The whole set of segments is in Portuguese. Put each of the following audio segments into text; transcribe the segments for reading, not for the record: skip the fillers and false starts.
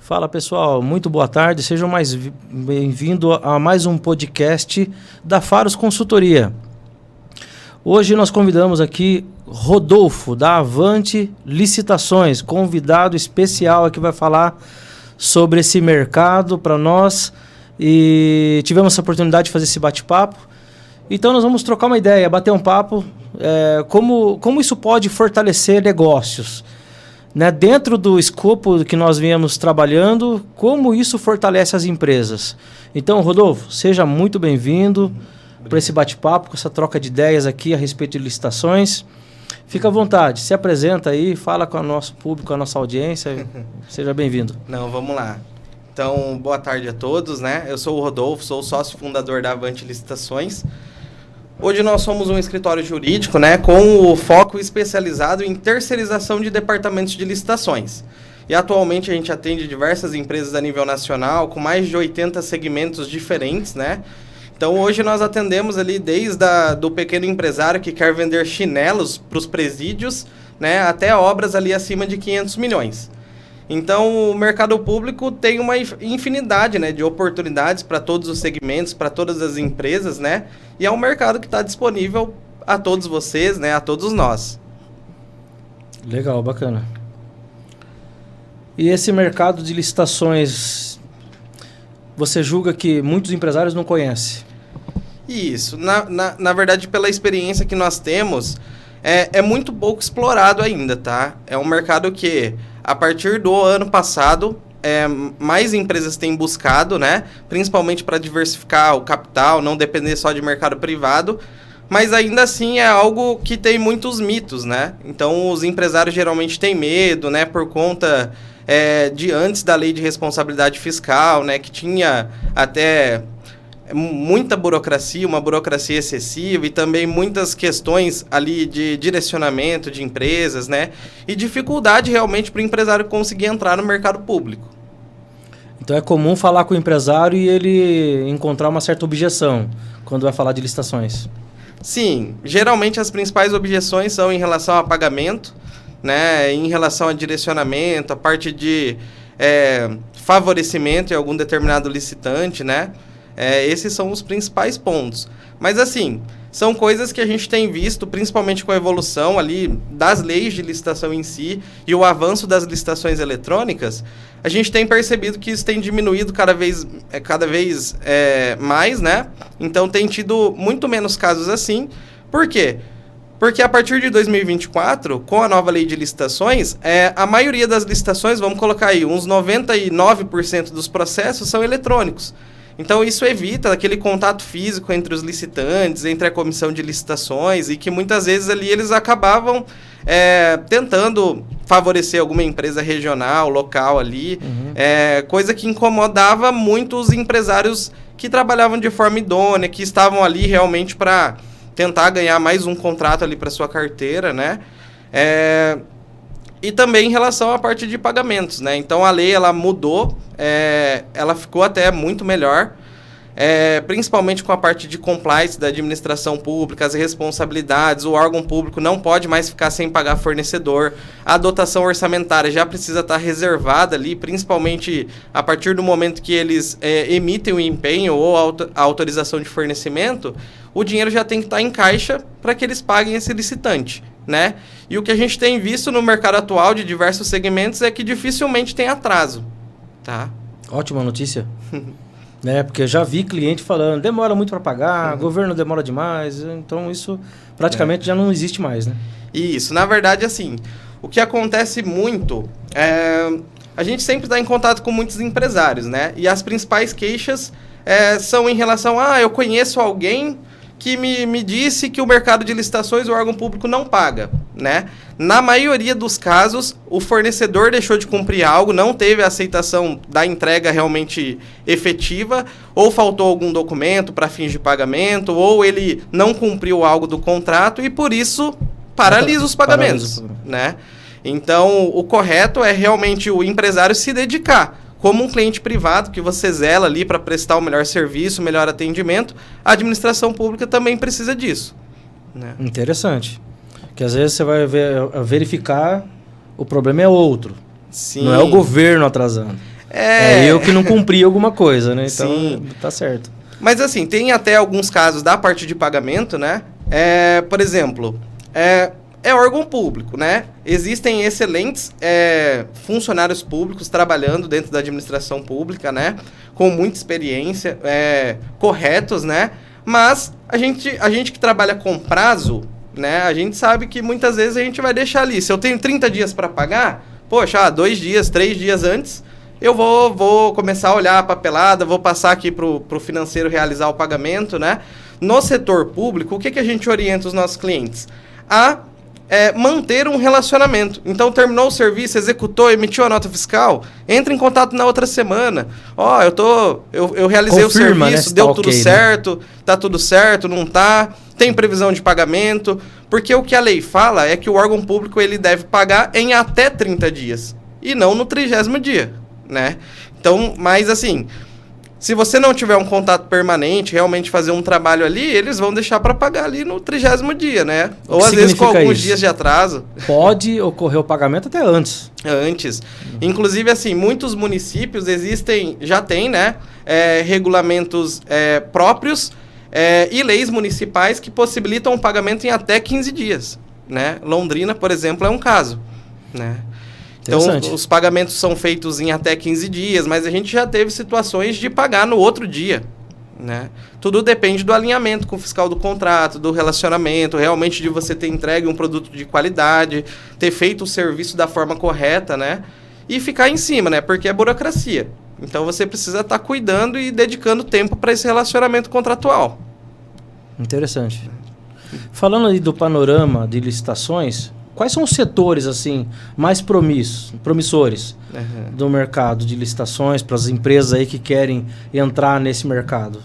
Fala pessoal, muito boa tarde, sejam mais bem-vindos a mais um podcast da Faros Consultoria. Hoje nós convidamos aqui Rodolfo, da Avante Licitações, convidado especial que vai falar sobre esse mercado para nós e tivemos essa oportunidade de fazer esse bate-papo. Então nós vamos trocar uma ideia, bater um papo, como isso pode fortalecer negócios. Né, dentro do escopo que nós viemos trabalhando, como isso fortalece as empresas. Então, Rodolfo, seja muito bem-vindo para esse bate-papo, com essa troca de ideias aqui a respeito de licitações. Fica à vontade, se apresenta aí, fala com o nosso público, com a nossa audiência. Seja bem-vindo. Não, vamos lá. Então, boa tarde a todos, né? Eu sou o Rodolfo, sou o sócio fundador da Avante Licitações. Hoje nós somos um escritório jurídico, né, com o foco especializado em terceirização de departamentos de licitações. E atualmente a gente atende diversas empresas a nível nacional, com mais de 80 segmentos diferentes, né? Então hoje nós atendemos ali desde do pequeno empresário que quer vender chinelos para os presídios, né, até obras ali acima de 500 milhões. Então, o mercado público tem uma infinidade, né, de oportunidades para todos os segmentos, para todas as empresas, né? E é um mercado que está disponível a todos vocês, né, a todos nós. Legal, bacana. E esse mercado de licitações, você julga que muitos empresários não conhecem? Isso. Na verdade, pela experiência que nós temos, é muito pouco explorado ainda, tá? É um mercado que, a partir do ano passado, mais empresas têm buscado, né? Principalmente para diversificar o capital, não depender só de mercado privado, mas ainda assim é algo que tem muitos mitos, né? Então, os empresários geralmente têm medo, né? Por conta de antes da lei de responsabilidade fiscal, né? Que tinha até muita burocracia, uma burocracia excessiva e também muitas questões ali de direcionamento de empresas, né? E dificuldade realmente para o empresário conseguir entrar no mercado público. Então é comum falar com o empresário e ele encontrar uma certa objeção quando vai falar de licitações. Sim, geralmente as principais objeções são em relação a pagamento, né? Em relação a direcionamento, a parte de favorecimento em algum determinado licitante, né? Esses são os principais pontos. Mas, assim, são coisas que a gente tem visto, principalmente com a evolução ali das leis de licitação em si e o avanço das licitações eletrônicas, a gente tem percebido que isso tem diminuído cada vez mais, né? Então, tem tido muito menos casos assim. Por quê? Porque a partir de 2024, com a nova lei de licitações, a maioria das licitações, vamos colocar aí, uns 99% dos processos são eletrônicos. Então, isso evita aquele contato físico entre os licitantes, entre a comissão de licitações, e que muitas vezes ali eles acabavam tentando favorecer alguma empresa regional, local ali, coisa que incomodava muito os empresários que trabalhavam de forma idônea, que estavam ali realmente para tentar ganhar mais um contrato ali para sua carteira, né? E também em relação à parte de pagamentos, né? Então, a lei, ela mudou, ela ficou até muito melhor, principalmente com a parte de compliance da administração pública, as responsabilidades, o órgão público não pode mais ficar sem pagar fornecedor, a dotação orçamentária já precisa estar reservada ali, principalmente a partir do momento que eles emitem o empenho ou a autorização de fornecimento, o dinheiro já tem que estar em caixa para que eles paguem esse licitante, né? E o que a gente tem visto no mercado atual de diversos segmentos é que dificilmente tem atraso, tá? Ótima notícia. Porque eu já vi cliente falando, demora muito para pagar, governo demora demais, então isso praticamente já não existe mais, né? Isso, na verdade, assim, o que acontece muito a gente sempre está em contato com muitos empresários, né? E as principais queixas são em relação a, eu conheço alguém que me disse que o mercado de licitações, o órgão público não paga, né? Na maioria dos casos, o fornecedor deixou de cumprir algo, não teve a aceitação da entrega realmente efetiva, ou faltou algum documento para fins de pagamento, ou ele não cumpriu algo do contrato e, por isso, paralisa os pagamentos, né? Então, o correto é realmente o empresário se dedicar. Como um cliente privado que você zela ali para prestar o melhor serviço, o melhor atendimento, a administração pública também precisa disso, né? Interessante. Que às vezes você vai verificar, o problema é outro. Sim. Não é o governo atrasando. eu que não cumpri alguma coisa, né? Então, sim, tá certo. Mas assim, tem até alguns casos da parte de pagamento, né? Por exemplo, é órgão público, né? Existem excelentes funcionários públicos trabalhando dentro da administração pública, né? Com muita experiência, corretos, né? Mas a gente que trabalha com prazo, né? A gente sabe que muitas vezes a gente vai deixar ali. Se eu tenho 30 dias para pagar, poxa, 2 dias, 3 dias antes, eu vou começar a olhar a papelada, vou passar aqui pro financeiro realizar o pagamento, né? No setor público, o que a gente orienta os nossos clientes? A manter um relacionamento. Então, terminou o serviço, executou, emitiu a nota fiscal, entra em contato na outra semana. Eu realizei confirma, o serviço, né, deu tá tudo okay, certo, né? Tá tudo certo, não tá, tem previsão de pagamento, porque o que a lei fala é que o órgão público ele deve pagar em até 30 dias, e não no 30º dia, né? Então, mas assim, se você não tiver um contato permanente, realmente fazer um trabalho ali, eles vão deixar para pagar ali no 30º dia, né? Ou às vezes com alguns dias de atraso. Pode ocorrer o pagamento até antes. Antes. Inclusive, assim, muitos municípios já tem, né? Regulamentos próprios e leis municipais que possibilitam o pagamento em até 15 dias, né? Londrina, por exemplo, é um caso, né? Então, os pagamentos são feitos em até 15 dias, mas a gente já teve situações de pagar no outro dia, né? Tudo depende do alinhamento com o fiscal do contrato, do relacionamento, realmente de você ter entregue um produto de qualidade, ter feito o serviço da forma correta, né? E ficar em cima, né? Porque é burocracia. Então, você precisa estar cuidando e dedicando tempo para esse relacionamento contratual. Interessante. Falando aí do panorama de licitações, quais são os setores assim mais promissores do mercado de licitações para as empresas aí que querem entrar nesse mercado?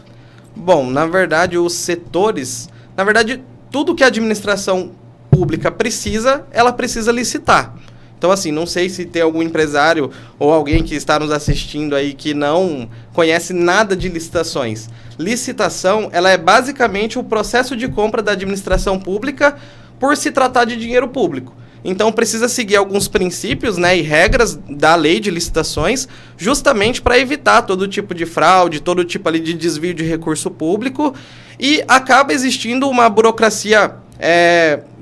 Bom, na verdade, os setores... Na verdade, tudo que a administração pública precisa, ela precisa licitar. Então, assim, não sei se tem algum empresário ou alguém que está nos assistindo aí que não conhece nada de licitações. Licitação, ela é basicamente o processo de compra da administração pública por se tratar de dinheiro público. Então, precisa seguir alguns princípios, né, e regras da lei de licitações, justamente para evitar todo tipo de fraude, todo tipo ali de desvio de recurso público, e acaba existindo uma burocracia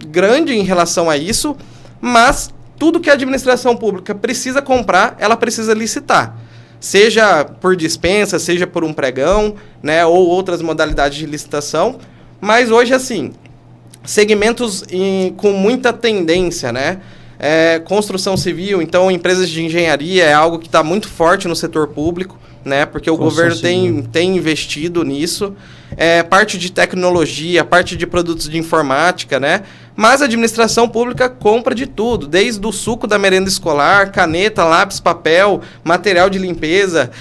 grande em relação a isso, mas tudo que a administração pública precisa comprar, ela precisa licitar. Seja por dispensa, seja por um pregão, né, ou outras modalidades de licitação, mas hoje, assim... segmentos com muita tendência, né? Construção civil, então empresas de engenharia é algo que está muito forte no setor público, né? Porque o governo tem investido nisso. Parte de tecnologia, parte de produtos de informática, né? Mas a administração pública compra de tudo, desde o suco da merenda escolar, caneta, lápis, papel, material de limpeza,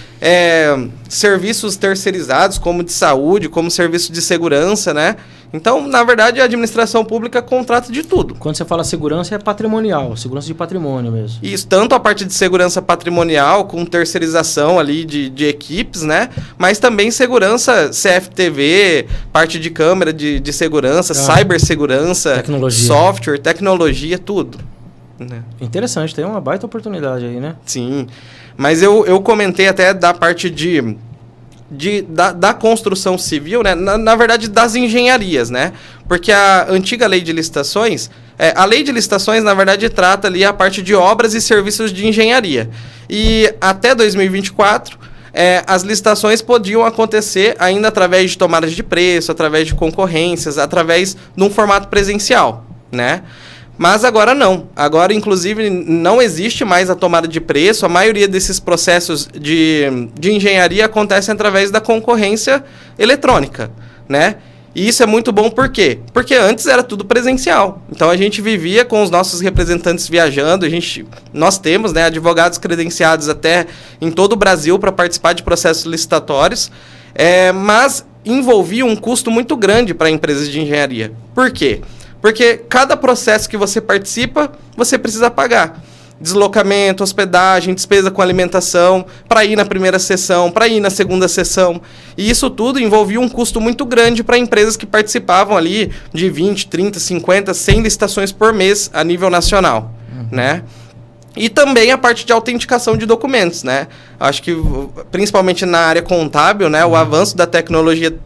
serviços terceirizados, como de saúde, como serviço de segurança, né? Então, na verdade, a administração pública contrata de tudo. Quando você fala segurança, é patrimonial, segurança de patrimônio mesmo. Isso, tanto a parte de segurança patrimonial, com terceirização ali de equipes, né? Mas também segurança CFTV, parte de câmera de segurança, cibersegurança, tecnologia. Software, tecnologia, tudo. Né? Interessante, tem uma baita oportunidade aí, né? Sim, mas eu comentei até da parte da construção civil, né? Na verdade, das engenharias, né? Porque a antiga lei de licitações, a lei de licitações, na verdade, trata ali a parte de obras e serviços de engenharia. E até 2024, as licitações podiam acontecer ainda através de tomadas de preço, através de concorrências, através de um formato presencial, né? Mas agora não. Agora, inclusive, não existe mais a tomada de preço. A maioria desses processos de engenharia acontecem através da concorrência eletrônica, né? E isso é muito bom por quê? Porque antes era tudo presencial. Então, a gente vivia com os nossos representantes viajando. Nós temos, né, advogados credenciados até em todo o Brasil para participar de processos licitatórios, mas envolvia um custo muito grande para empresas de engenharia. Por quê? Porque cada processo que você participa, você precisa pagar. Deslocamento, hospedagem, despesa com alimentação, para ir na primeira sessão, para ir na segunda sessão. E isso tudo envolvia um custo muito grande para empresas que participavam ali de 20, 30, 50, 100 licitações por mês a nível nacional, né? E também a parte de autenticação de documentos, né? Acho que, principalmente na área contábil, né? O avanço da tecnologia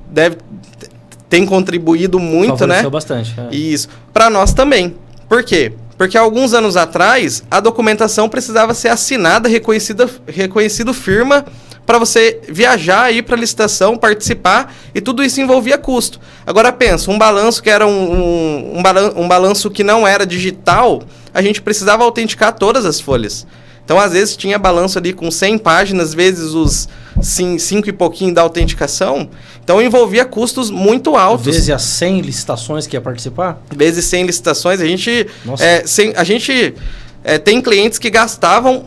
tem contribuído muito, Favoreceu né? bastante. Isso. Para nós também. Por quê? Porque alguns anos atrás, a documentação precisava ser assinada, reconhecido firma, para você viajar, ir para a licitação, participar, e tudo isso envolvia custo. Agora pensa, um balanço que era um balanço que não era digital, a gente precisava autenticar todas as folhas. Então, às vezes, tinha balanço ali com 100 páginas, vezes os 5 e pouquinho da autenticação. Então, envolvia custos muito altos. Vezes as 100 licitações que ia participar? Vezes 100 licitações. A gente tem clientes que gastavam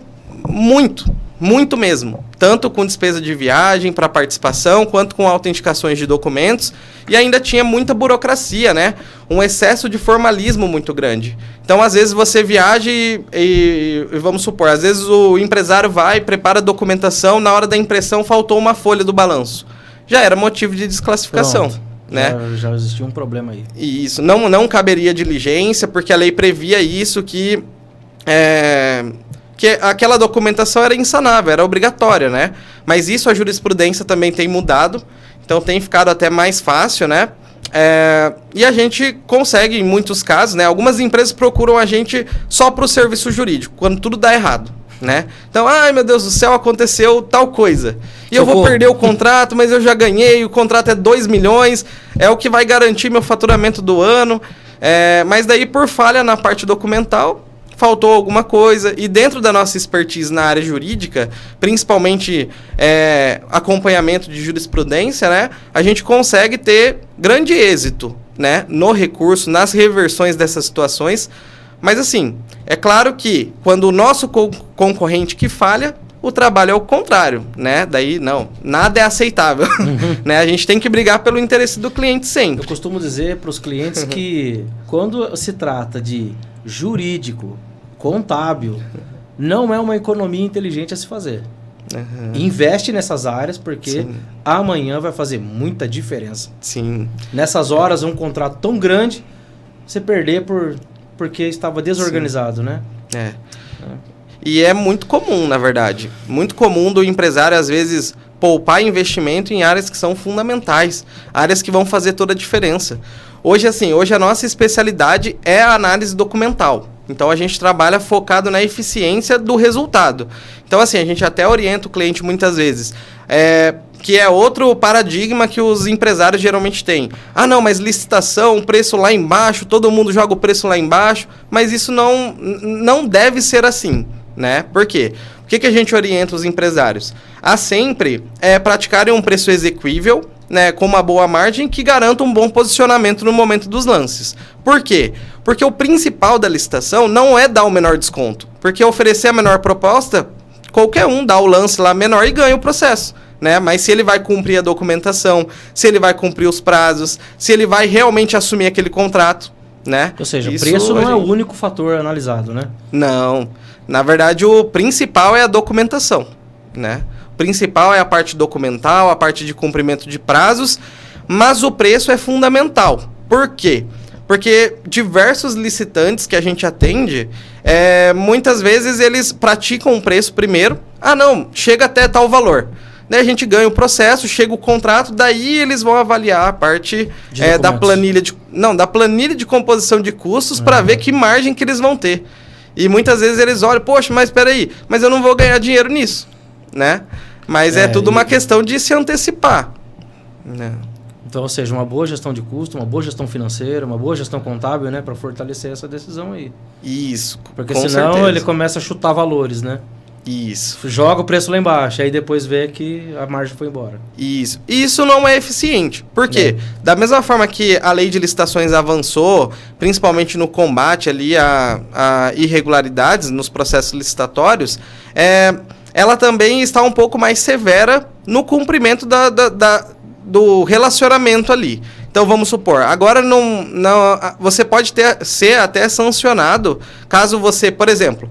muito mesmo. Tanto com despesa de viagem para participação, quanto com autenticações de documentos. E ainda tinha muita burocracia, né? Um excesso de formalismo muito grande. Então, às vezes, você viaja e vamos supor, às vezes o empresário vai, prepara a documentação, na hora da impressão faltou uma folha do balanço. Já era motivo de desclassificação. Pronto. Né? Já existia um problema aí. E isso. Não caberia diligência, porque a lei previa isso, que aquela documentação era insanável, era obrigatória, né? Mas isso a jurisprudência também tem mudado, então tem ficado até mais fácil, né? E a gente consegue, em muitos casos, né? Algumas empresas procuram a gente só para o serviço jurídico, quando tudo dá errado, né? Então, ai meu Deus do céu, aconteceu tal coisa. E eu vou perder o contrato, mas eu já ganhei, o contrato é 2 milhões, é o que vai garantir meu faturamento do ano. Mas daí, por falha na parte documental, faltou alguma coisa, e dentro da nossa expertise na área jurídica, principalmente acompanhamento de jurisprudência, né, a gente consegue ter grande êxito, né, no recurso, nas reversões dessas situações. Mas assim, é claro que quando o nosso concorrente que falha, o trabalho é o contrário, né? Daí, não, nada é aceitável. Né? A gente tem que brigar pelo interesse do cliente sempre. Eu costumo dizer para os clientes que quando se trata de jurídico, contábil, não é uma economia inteligente a se fazer. Investe nessas áreas, porque amanhã vai fazer muita diferença. Sim. Nessas horas, um contrato tão grande, você perder porque estava desorganizado, né? E é muito comum, na verdade. Muito comum do empresário, às vezes, poupar investimento em áreas que são fundamentais. Áreas que vão fazer toda a diferença. Hoje a nossa especialidade é a análise documental. Então, a gente trabalha focado na eficiência do resultado. Então, assim, a gente até orienta o cliente muitas vezes. Que é outro paradigma que os empresários geralmente têm. Ah, não, mas licitação, preço lá embaixo, todo mundo joga o preço lá embaixo. Mas isso não deve ser assim, né? Por quê? O que a gente orienta os empresários? A sempre praticarem um preço exequível, né, com uma boa margem que garanta um bom posicionamento no momento dos lances. Por quê? Porque o principal da licitação não é dar o menor desconto. Porque oferecer a menor proposta, qualquer um dá o lance lá menor e ganha o processo. Né? Mas se ele vai cumprir a documentação, se ele vai cumprir os prazos, se ele vai realmente assumir aquele contrato, né? Ou seja, o preço não é o único fator analisado, né? Não. Na verdade, o principal é a documentação, né? O principal é a parte documental, a parte de cumprimento de prazos, mas o preço é fundamental. Por quê? Porque diversos licitantes que a gente atende, muitas vezes eles praticam um preço primeiro. Ah, não, chega até tal valor. Daí a gente ganha o processo, chega o contrato, daí eles vão avaliar a parte da planilha de composição de custos para ver que margem que eles vão ter. E muitas vezes eles olham, poxa, mas espera aí, mas eu não vou ganhar dinheiro nisso, né? Mas é tudo uma questão de se antecipar, né? Então, ou seja, uma boa gestão de custo, uma boa gestão financeira, uma boa gestão contábil, né, para fortalecer essa decisão aí. Isso. Porque senão certeza. Ele começa a chutar valores, né? Isso. Joga o preço lá embaixo, aí depois vê que a margem foi embora. Isso. E isso não é eficiente. Por quê? Da mesma forma que a lei de licitações avançou, principalmente no combate ali a irregularidades nos processos licitatórios, ela também está um pouco mais severa no cumprimento do relacionamento ali. Então, vamos supor, agora você pode ser até sancionado caso você, por exemplo,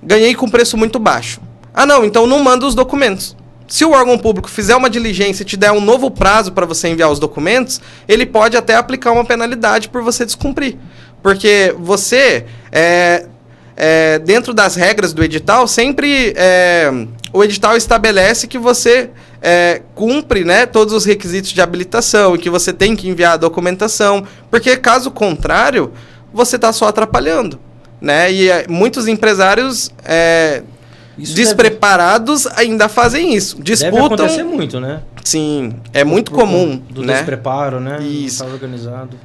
ganhei com preço muito baixo. Ah, não, então não manda os documentos. Se o órgão público fizer uma diligência e te der um novo prazo para você enviar os documentos, ele pode até aplicar uma penalidade por você descumprir. Porque você dentro das regras do edital, sempre o edital estabelece que você cumpre, né, todos os requisitos de habilitação e que você tem que enviar a documentação, porque caso contrário, você está só atrapalhando, né? E muitos empresários despreparados ainda fazem isso. Disputam. Deve acontecer muito, né? Sim, é muito comum. Do né? despreparo, né? Isso. Não tá organizado.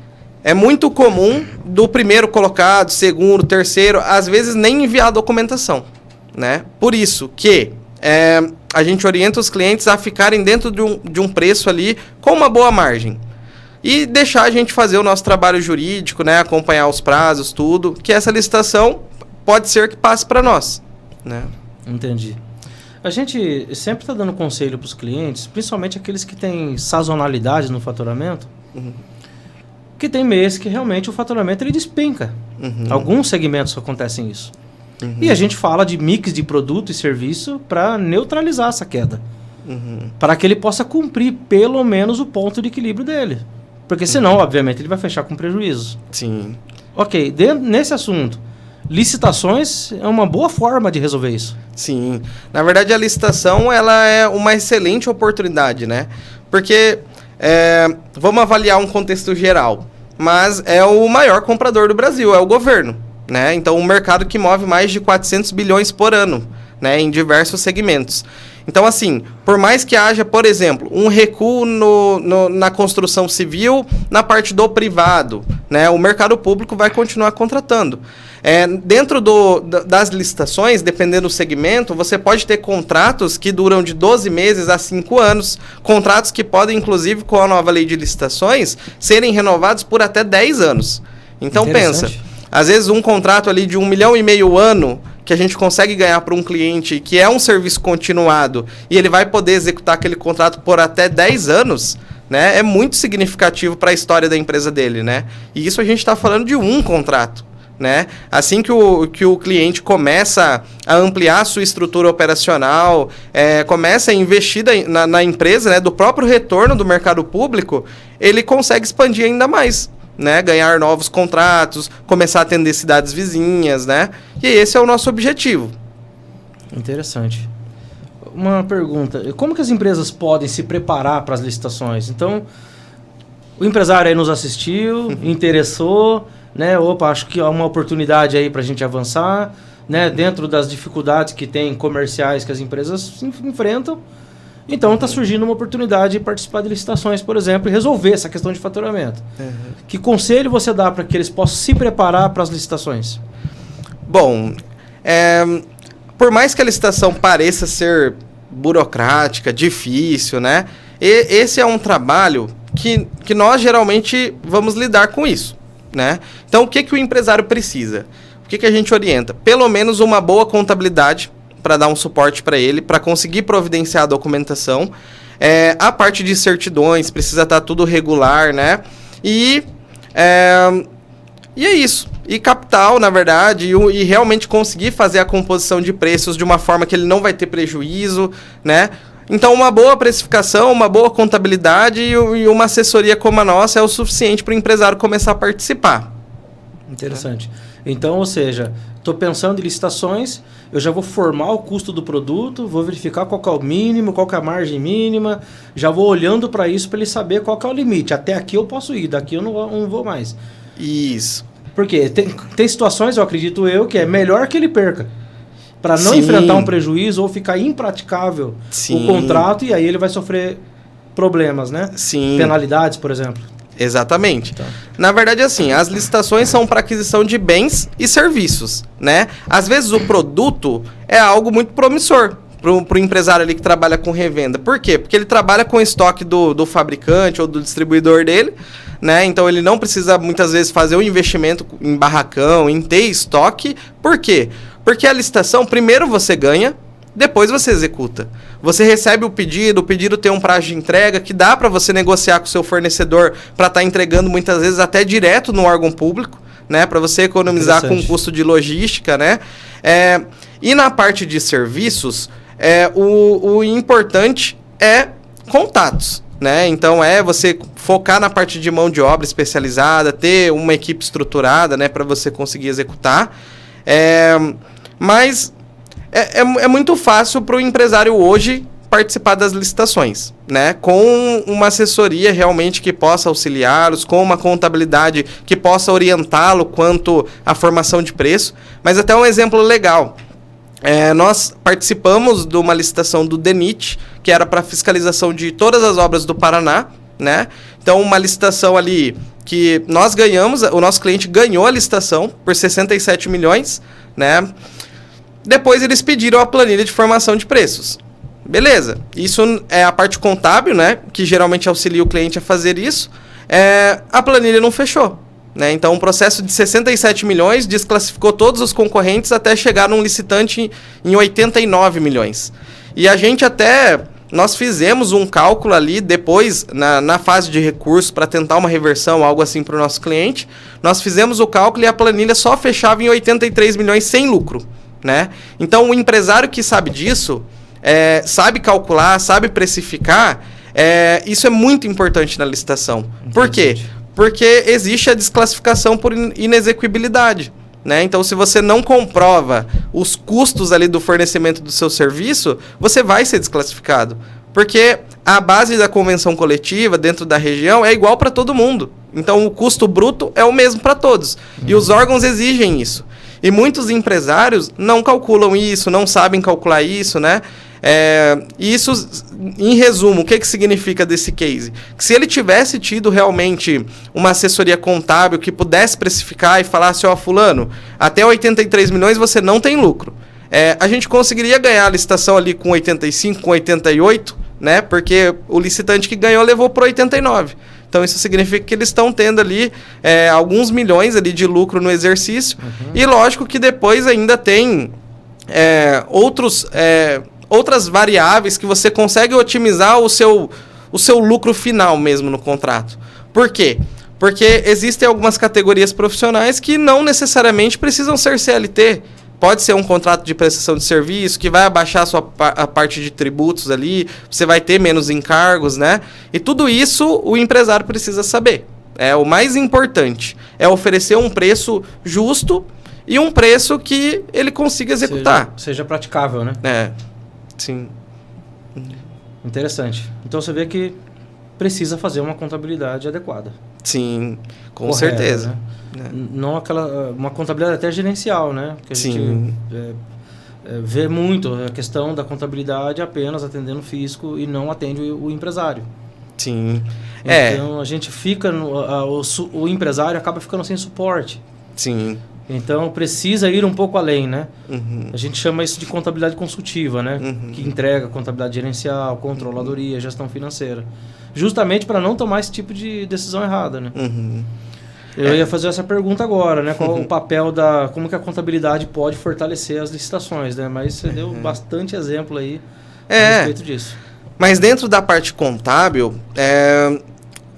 É muito comum do primeiro colocado, segundo, terceiro, às vezes nem enviar a documentação, né? Por isso que a gente orienta os clientes a ficarem dentro de um preço ali com uma boa margem. E deixar a gente fazer o nosso trabalho jurídico, né? Acompanhar os prazos, tudo, que essa licitação pode ser que passe para nós, né? Entendi. A gente sempre está dando conselho para os clientes, principalmente aqueles que têm sazonalidade no faturamento, que tem mês que realmente o faturamento ele despenca. Alguns segmentos acontecem isso. E a gente fala de mix de produto e serviço para neutralizar essa queda. Para que ele possa cumprir pelo menos o ponto de equilíbrio dele. Porque senão, obviamente, ele vai fechar com prejuízo. Sim. Ok, nesse assunto, licitações é uma boa forma de resolver isso. Sim. Na verdade, a licitação ela é uma excelente oportunidade, né? Porque vamos avaliar um contexto geral, mas é o maior comprador do Brasil, é o governo, né? Então, um mercado que move mais de 400 bilhões por ano, né? Em diversos segmentos. Então, assim, por mais que haja, por exemplo, um recuo na construção civil, na parte do privado, né? O mercado público vai continuar contratando. Dentro das licitações, dependendo do segmento, você pode ter contratos que duram de 12 meses a 5 anos, contratos que podem, inclusive, com a nova lei de licitações, serem renovados por até 10 anos. Então, pensa, às vezes um contrato ali de 1,5 milhão ano, que a gente consegue ganhar para um cliente que é um serviço continuado e ele vai poder executar aquele contrato por até 10 anos, né? É muito significativo para a história da empresa dele, né? E isso a gente está falando de um contrato, né? Assim que o cliente começa a ampliar a sua estrutura operacional, começa a investir na empresa, né? Do próprio retorno do mercado público, ele consegue expandir ainda mais, né? Ganhar novos contratos, começar a atender cidades vizinhas, né? E esse é o nosso objetivo. Interessante. Uma pergunta, como que as empresas podem se preparar para as licitações? Então, o empresário aí nos assistiu, interessou, né? Opa, acho que há uma oportunidade aí para a gente avançar, né? Dentro das dificuldades que tem comerciais que as empresas enfrentam. Então está surgindo uma oportunidade de participar de licitações, por exemplo, e resolver essa questão de faturamento. Que conselho você dá para que eles possam se preparar para as licitações? Bom, por mais que a licitação pareça ser burocrática, difícil, né? Esse é um trabalho que nós geralmente vamos lidar com isso, né? Então, o que o empresário precisa? O que a gente orienta? Pelo menos uma boa contabilidade para dar um suporte para ele, para conseguir providenciar a documentação. A parte de certidões precisa estar tudo regular, né? E é isso. E capital, na verdade, e realmente conseguir fazer a composição de preços de uma forma que ele não vai ter prejuízo, né? Então, uma boa precificação, uma boa contabilidade e uma assessoria como a nossa é o suficiente para o empresário começar a participar. Interessante. Então, ou seja, estou pensando em licitações, eu já vou formar o custo do produto, vou verificar qual que é o mínimo, qual que é a margem mínima, já vou olhando para isso para ele saber qual que é o limite. Até aqui eu posso ir, daqui eu não vou mais. Isso. Porque tem situações, eu acredito que é melhor que ele perca. Para não enfrentar um prejuízo ou ficar impraticável o contrato e aí ele vai sofrer problemas, né? Sim. Penalidades, por exemplo. Exatamente. Tá. Na verdade, assim, as licitações são para aquisição de bens e serviços, né? Às vezes o produto é algo muito promissor para o empresário ali que trabalha com revenda. Por quê? Porque ele trabalha com estoque do fabricante ou do distribuidor dele, né? Então ele não precisa muitas vezes fazer um investimento em barracão, em ter estoque. Por quê? Porque a licitação, primeiro você ganha, depois você executa. Você recebe o pedido tem um prazo de entrega que dá para você negociar com o seu fornecedor para estar entregando muitas vezes até direto no órgão público, né? Para você economizar com o custo de logística, né? E na parte de serviços, o importante é contatos, né? Então você focar na parte de mão de obra especializada, ter uma equipe estruturada, né? Para você conseguir executar. Mas é muito fácil para o empresário hoje participar das licitações, né? Com uma assessoria realmente que possa auxiliá-los, com uma contabilidade que possa orientá-lo quanto à formação de preço. Mas até um exemplo legal. Nós participamos de uma licitação do DENIT, que era para fiscalização de todas as obras do Paraná, né? Então, uma licitação ali que nós ganhamos, o nosso cliente ganhou a licitação por 67 milhões, né? Depois eles pediram a planilha de formação de preços. Beleza, isso é a parte contábil, né? Que geralmente auxilia o cliente a fazer isso. A planilha não fechou, né? Então, um processo de 67 milhões desclassificou todos os concorrentes até chegar num licitante em 89 milhões. E a gente nós fizemos um cálculo ali depois, na fase de recurso, para tentar uma reversão, algo assim para o nosso cliente. Nós fizemos o cálculo e a planilha só fechava em 83 milhões sem lucro, né? Então, o empresário que sabe disso, sabe calcular, sabe precificar, isso é muito importante na licitação. Por quê? Porque existe a desclassificação por inexequibilidade, né? Então, se você não comprova os custos ali do fornecimento do seu serviço, você vai ser desclassificado. Porque a base da convenção coletiva dentro da região é igual para todo mundo. Então, o custo bruto é o mesmo para todos. E os órgãos exigem isso. E muitos empresários não calculam isso, não sabem calcular isso, né? Isso, em resumo, o que significa desse case? Que se ele tivesse tido realmente uma assessoria contábil que pudesse precificar e falasse, fulano, até 83 milhões você não tem lucro. A gente conseguiria ganhar a licitação ali com 85, com 88, né? Porque o licitante que ganhou levou por 89. Então, isso significa que eles estão tendo ali alguns milhões ali de lucro no exercício. E lógico que depois ainda tem outras variáveis que você consegue otimizar o seu lucro final mesmo no contrato. Por quê? Porque existem algumas categorias profissionais que não necessariamente precisam ser CLT. Pode ser um contrato de prestação de serviço que vai abaixar a parte de tributos ali, você vai ter menos encargos, né? E tudo isso o empresário precisa saber. O mais importante é oferecer um preço justo e um preço que ele consiga executar. Seja praticável, né? Sim. Interessante. Então você vê que precisa fazer uma contabilidade adequada. Sim, com correta, certeza. Né? Não uma contabilidade até gerencial, né? Que a gente vê muito a questão da contabilidade apenas atendendo o fisco e não atende o empresário. Sim. Então a gente fica, o empresário acaba ficando sem suporte. Sim. Então precisa ir um pouco além, né? A gente chama isso de contabilidade consultiva, né? Que entrega contabilidade gerencial, controladoria, gestão financeira. Justamente para não tomar esse tipo de decisão errada, né? Eu ia fazer essa pergunta agora, né? Qual o papel como que a contabilidade pode fortalecer as licitações, né? Mas você deu bastante exemplo aí a respeito disso. Mas dentro da parte contábil,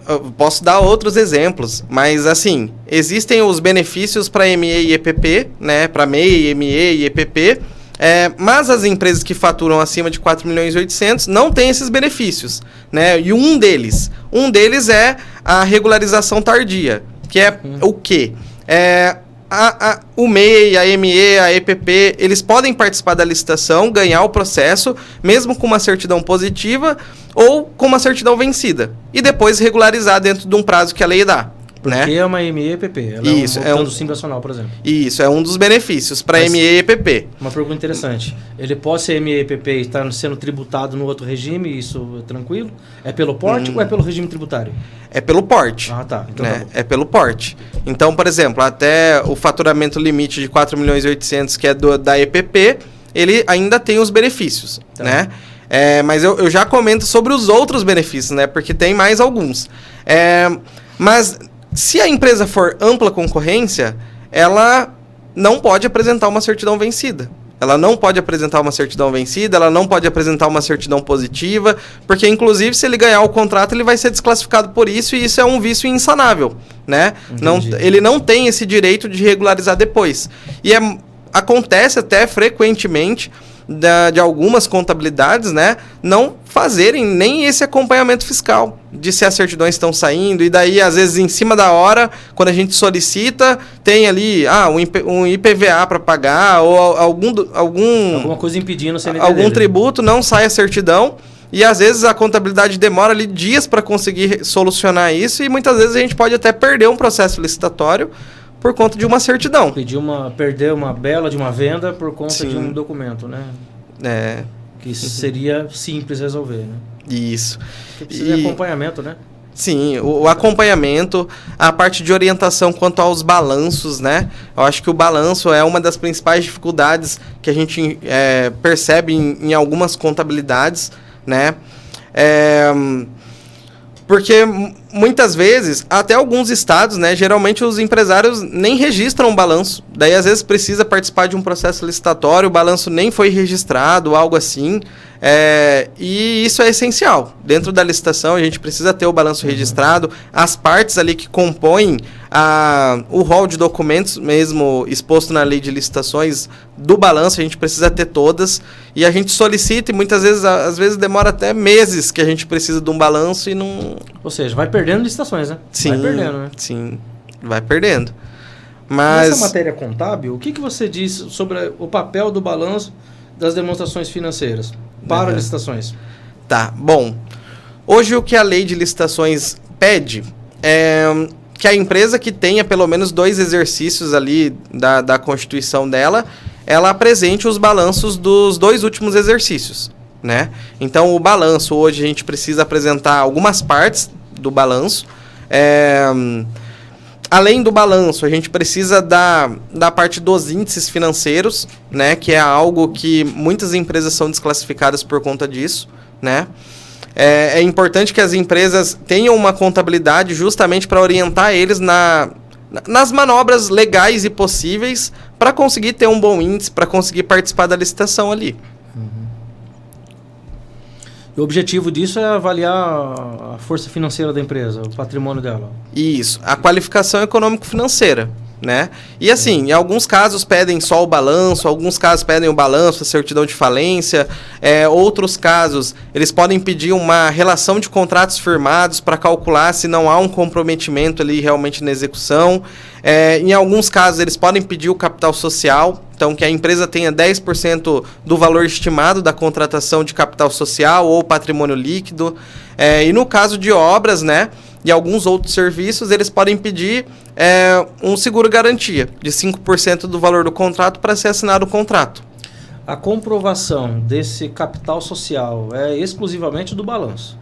eu posso dar outros exemplos, mas assim, existem os benefícios para ME e EPP, né? Para MEI, ME e EPP, mas as empresas que faturam acima de 4 milhões e 800 não têm esses benefícios, né? E um deles é a regularização tardia, que é o quê? O MEI, a ME, a EPP, eles podem participar da licitação, ganhar o processo, mesmo com uma certidão positiva ou com uma certidão vencida. E depois regularizar dentro de um prazo que a lei dá. Porque é uma ME e EPP. Ela Isso, é um Simples Nacional, por exemplo. Isso, é um dos benefícios para ME e EPP. Uma pergunta interessante. Ele pode ser ME e EPP e estar sendo tributado no outro regime, isso é tranquilo? É pelo porte ou é pelo regime tributário? É pelo porte. Tá. Então né? É pelo porte. Então, por exemplo, até o faturamento limite de 4 milhões e 800, que é da EPP, ele ainda tem os benefícios, né? Mas eu já comento sobre os outros benefícios, né? Porque tem mais alguns. Mas se a empresa for ampla concorrência, ela não pode apresentar uma certidão vencida. Ela não pode apresentar uma certidão vencida, ela não pode apresentar uma certidão positiva, porque, inclusive, se ele ganhar o contrato, ele vai ser desclassificado por isso, e isso é um vício insanável, né? Ele não tem esse direito de regularizar depois. E acontece até frequentemente de algumas contabilidades, né, não fazerem nem esse acompanhamento fiscal de se as certidões estão saindo, e daí, às vezes, em cima da hora, quando a gente solicita, tem ali um IPVA para pagar, ou alguma coisa impedindo o CNT algum dele. tributo, não sai a certidão, e às vezes a contabilidade demora ali dias para conseguir solucionar isso, e muitas vezes a gente pode até perder um processo licitatório por conta de uma certidão. Perder uma bela de uma venda por conta Sim. de um documento, né? É. Que seria simples resolver, né? Isso. Porque precisa de acompanhamento, né? Sim, o acompanhamento, a parte de orientação quanto aos balanços, né? Eu acho que o balanço é uma das principais dificuldades que a gente percebe em algumas contabilidades, né? Porque muitas vezes, até alguns estados, né, geralmente os empresários nem registram o balanço. Daí, às vezes, precisa participar de um processo licitatório, o balanço nem foi registrado, algo assim. E isso é essencial. Dentro da licitação, a gente precisa ter o balanço registrado, as partes ali que compõem o rol de documentos, mesmo exposto na lei de licitações, do balanço, a gente precisa ter todas. E a gente solicita, e muitas vezes, às vezes demora até meses que a gente precisa de um balanço e não... Ou seja, vai perdendo licitações, né? Sim, vai perdendo, né? Sim, vai perdendo. Mas... Nessa matéria contábil, o que você diz sobre o papel do balanço das demonstrações financeiras para licitações? Tá, bom. Hoje o que a lei de licitações pede é que a empresa que tenha pelo menos 2 exercícios ali da constituição dela, ela apresente os balanços dos 2 últimos exercícios, né? Então, o balanço, hoje a gente precisa apresentar algumas partes do balanço. Além do balanço, a gente precisa da parte dos índices financeiros, né? Que é algo que muitas empresas são desclassificadas por conta disso, né? É importante que as empresas tenham uma contabilidade justamente para orientar eles nas manobras legais e possíveis para conseguir ter um bom índice, para conseguir participar da licitação ali. E o objetivo disso é avaliar a força financeira da empresa, o patrimônio dela. Isso, a qualificação econômico-financeira, né? E assim, em alguns casos pedem só o balanço, alguns casos pedem o balanço, a certidão de falência, outros casos eles podem pedir uma relação de contratos firmados para calcular se não há um comprometimento ali realmente na execução. Em alguns casos eles podem pedir o capital social, então que a empresa tenha 10% do valor estimado da contratação de capital social ou patrimônio líquido. E no caso de obras, né, e alguns outros serviços, eles podem pedir um seguro-garantia de 5% do valor do contrato para ser assinado o contrato. A comprovação desse capital social é exclusivamente do balanço.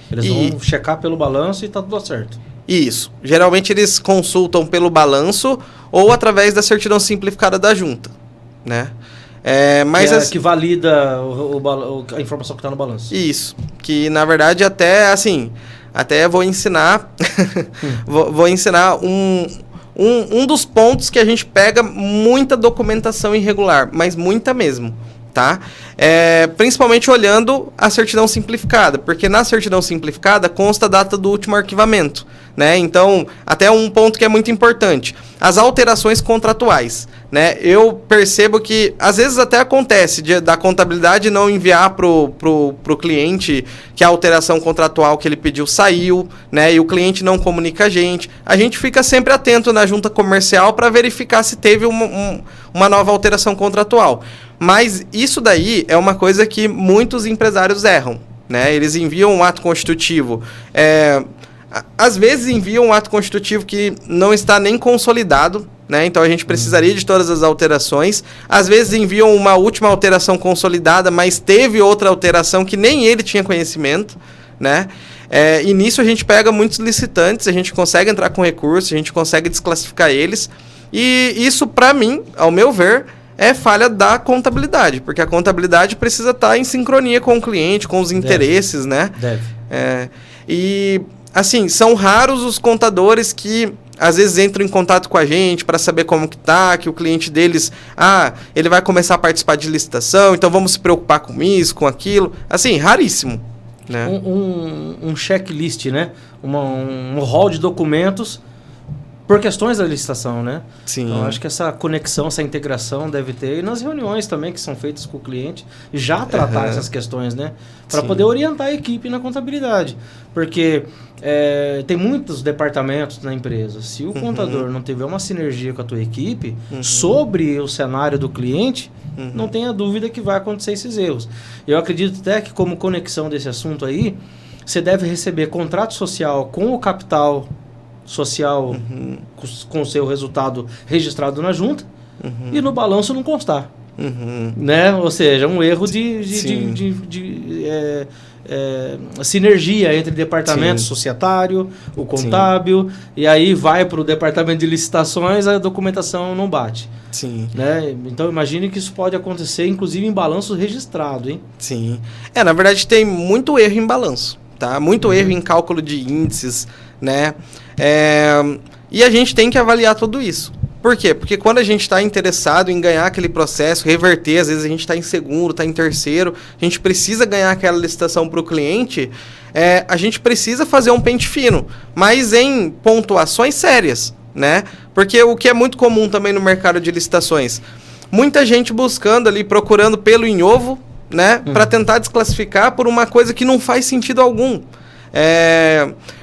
Eles vão checar pelo balanço e está tudo certo. Isso. Geralmente eles consultam pelo balanço ou através da certidão simplificada da junta, né? Mas que valida a informação que está no balanço. Isso. Que, na verdade, até vou ensinar vou ensinar um dos pontos que a gente pega muita documentação irregular, mas muita mesmo, tá? Principalmente olhando a certidão simplificada, porque na certidão simplificada consta a data do último arquivamento, né? Então, até um ponto que é muito importante, as alterações contratuais, né? Eu percebo que às vezes até acontece da contabilidade não enviar pro cliente que a alteração contratual que ele pediu saiu, né? E o cliente não comunica a gente. A gente fica sempre atento na junta comercial para verificar se teve uma nova alteração contratual. Mas isso daí é uma coisa que muitos empresários erram, né? Eles enviam um ato constitutivo, às vezes enviam um ato constitutivo que não está nem consolidado, né? Então a gente precisaria de todas as alterações. Às vezes enviam uma última alteração consolidada, mas teve outra alteração que nem ele tinha conhecimento, né? E nisso a gente pega muitos licitantes, a gente consegue entrar com recurso, a gente consegue desclassificar eles. E isso, para mim, ao meu ver, é falha da contabilidade, porque a contabilidade precisa estar em sincronia com o cliente, com os interesses, né? Deve. E, assim, são raros os contadores que, às vezes, entram em contato com a gente para saber como que tá, que o cliente deles, ele vai começar a participar de licitação, então vamos se preocupar com isso, com aquilo. Assim, raríssimo, né? Um checklist, né? Um rol de documentos por questões da licitação, né? Sim. Então, acho que essa conexão, essa integração deve ter. E nas reuniões também que são feitas com o cliente, já tratar essas questões, né? Para poder orientar a equipe na contabilidade. Porque tem muitos departamentos na empresa. Se o contador não tiver uma sinergia com a tua equipe sobre o cenário do cliente, não tenha dúvida que vai acontecer esses erros. Eu acredito até que, como conexão desse assunto aí, você deve receber contrato social com o capital social, com o seu resultado registrado na junta, e no balanço não constar. Né? Ou seja, um erro de sinergia entre departamento societário, o contábil, e aí vai para o departamento de licitações, a documentação não bate. Sim. Né? Então imagine que isso pode acontecer, inclusive em balanço registrado, hein? Sim. Na verdade tem muito erro em balanço, tá? Muito erro em cálculo de índices, né? E a gente tem que avaliar tudo isso. Por quê? Porque quando a gente está interessado em ganhar aquele processo, reverter, às vezes a gente está em segundo, está em terceiro, a gente precisa ganhar aquela licitação para o cliente, a gente precisa fazer um pente fino, mas em pontuações sérias, né? Porque o que é muito comum também no mercado de licitações, muita gente buscando ali, procurando pelo em ovo, né? Para tentar desclassificar por uma coisa que não faz sentido algum.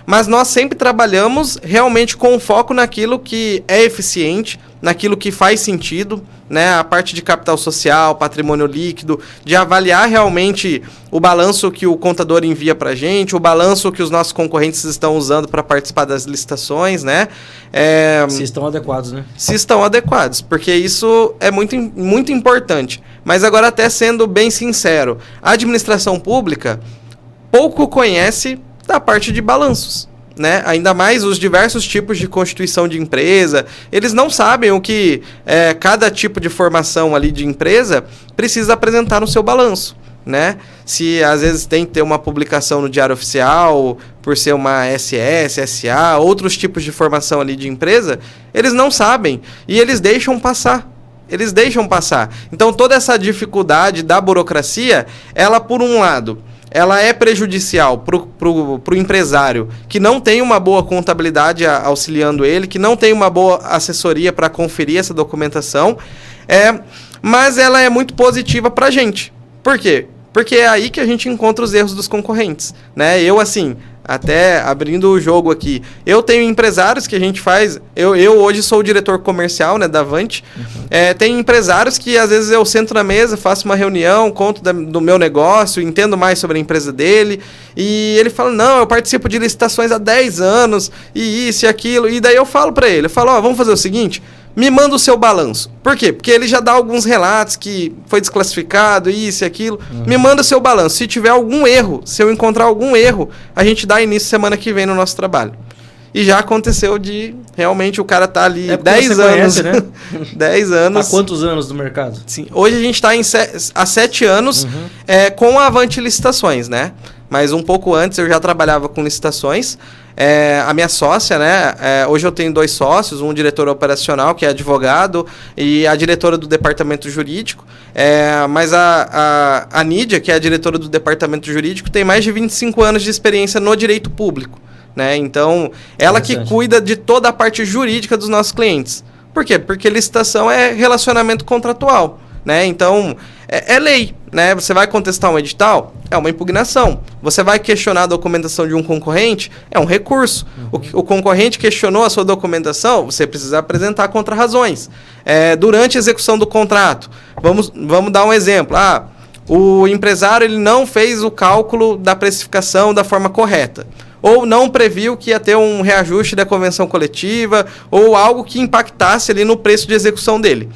Mas nós sempre trabalhamos realmente com foco naquilo que é eficiente, naquilo que faz sentido, né? A parte de capital social, patrimônio líquido, de avaliar realmente o balanço que o contador envia para a gente, o balanço que os nossos concorrentes estão usando para participar das licitações, né? Se estão adequados, né? Se estão adequados, porque isso é muito, muito importante. Mas agora, até sendo bem sincero, a administração pública pouco conhece da parte de balanços, né? Ainda mais os diversos tipos de constituição de empresa, eles não sabem o que cada tipo de formação ali de empresa precisa apresentar no seu balanço, né? Se às vezes tem que ter uma publicação no Diário Oficial, por ser uma SS, SA, outros tipos de formação ali de empresa, eles não sabem e eles deixam passar. Então toda essa dificuldade da burocracia, ela por um lado, ela é prejudicial pro empresário que não tem uma boa contabilidade auxiliando ele, que não tem uma boa assessoria para conferir essa documentação, mas ela é muito positiva para a gente. Por quê? Porque é aí que a gente encontra os erros dos concorrentes, né? Eu, assim, até abrindo o jogo aqui, eu tenho empresários que a gente faz, eu hoje sou o diretor comercial, né, da Avante, tem empresários que às vezes eu sento na mesa, faço uma reunião, conto do meu negócio, entendo mais sobre a empresa dele, e ele fala, não, eu participo de licitações há 10 anos, e isso e aquilo, e daí eu falo para ele, vamos fazer o seguinte, me manda o seu balanço. Por quê? Porque ele já dá alguns relatos que foi desclassificado, isso e aquilo. Me manda o seu balanço. Se tiver algum erro, se eu encontrar algum erro, a gente dá início semana que vem no nosso trabalho. E já aconteceu de, realmente, o cara tá ali 10 anos. Conhece, né? 10 anos. Há quantos anos no mercado? Sim. Hoje a gente está há 7 anos com a Avante Licitações, né? Mas um pouco antes eu já trabalhava com licitações. A minha sócia, né? Hoje eu tenho 2 sócios, um diretor operacional, que é advogado, e a diretora do departamento jurídico. Mas a Nídia, que é a diretora do departamento jurídico, tem mais de 25 anos de experiência no direito público, né? Então, ela que cuida de toda a parte jurídica dos nossos clientes. Por quê? Porque licitação é relacionamento contratual, né? Então, é lei, né? Você vai contestar um edital? É uma impugnação. Você vai questionar a documentação de um concorrente? É um recurso. O concorrente questionou a sua documentação? Você precisa apresentar contra-razões. Durante a execução do contrato, vamos dar um exemplo. O empresário ele não fez o cálculo da precificação da forma correta. Ou não previu que ia ter um reajuste da convenção coletiva, ou algo que impactasse ali no preço de execução dele.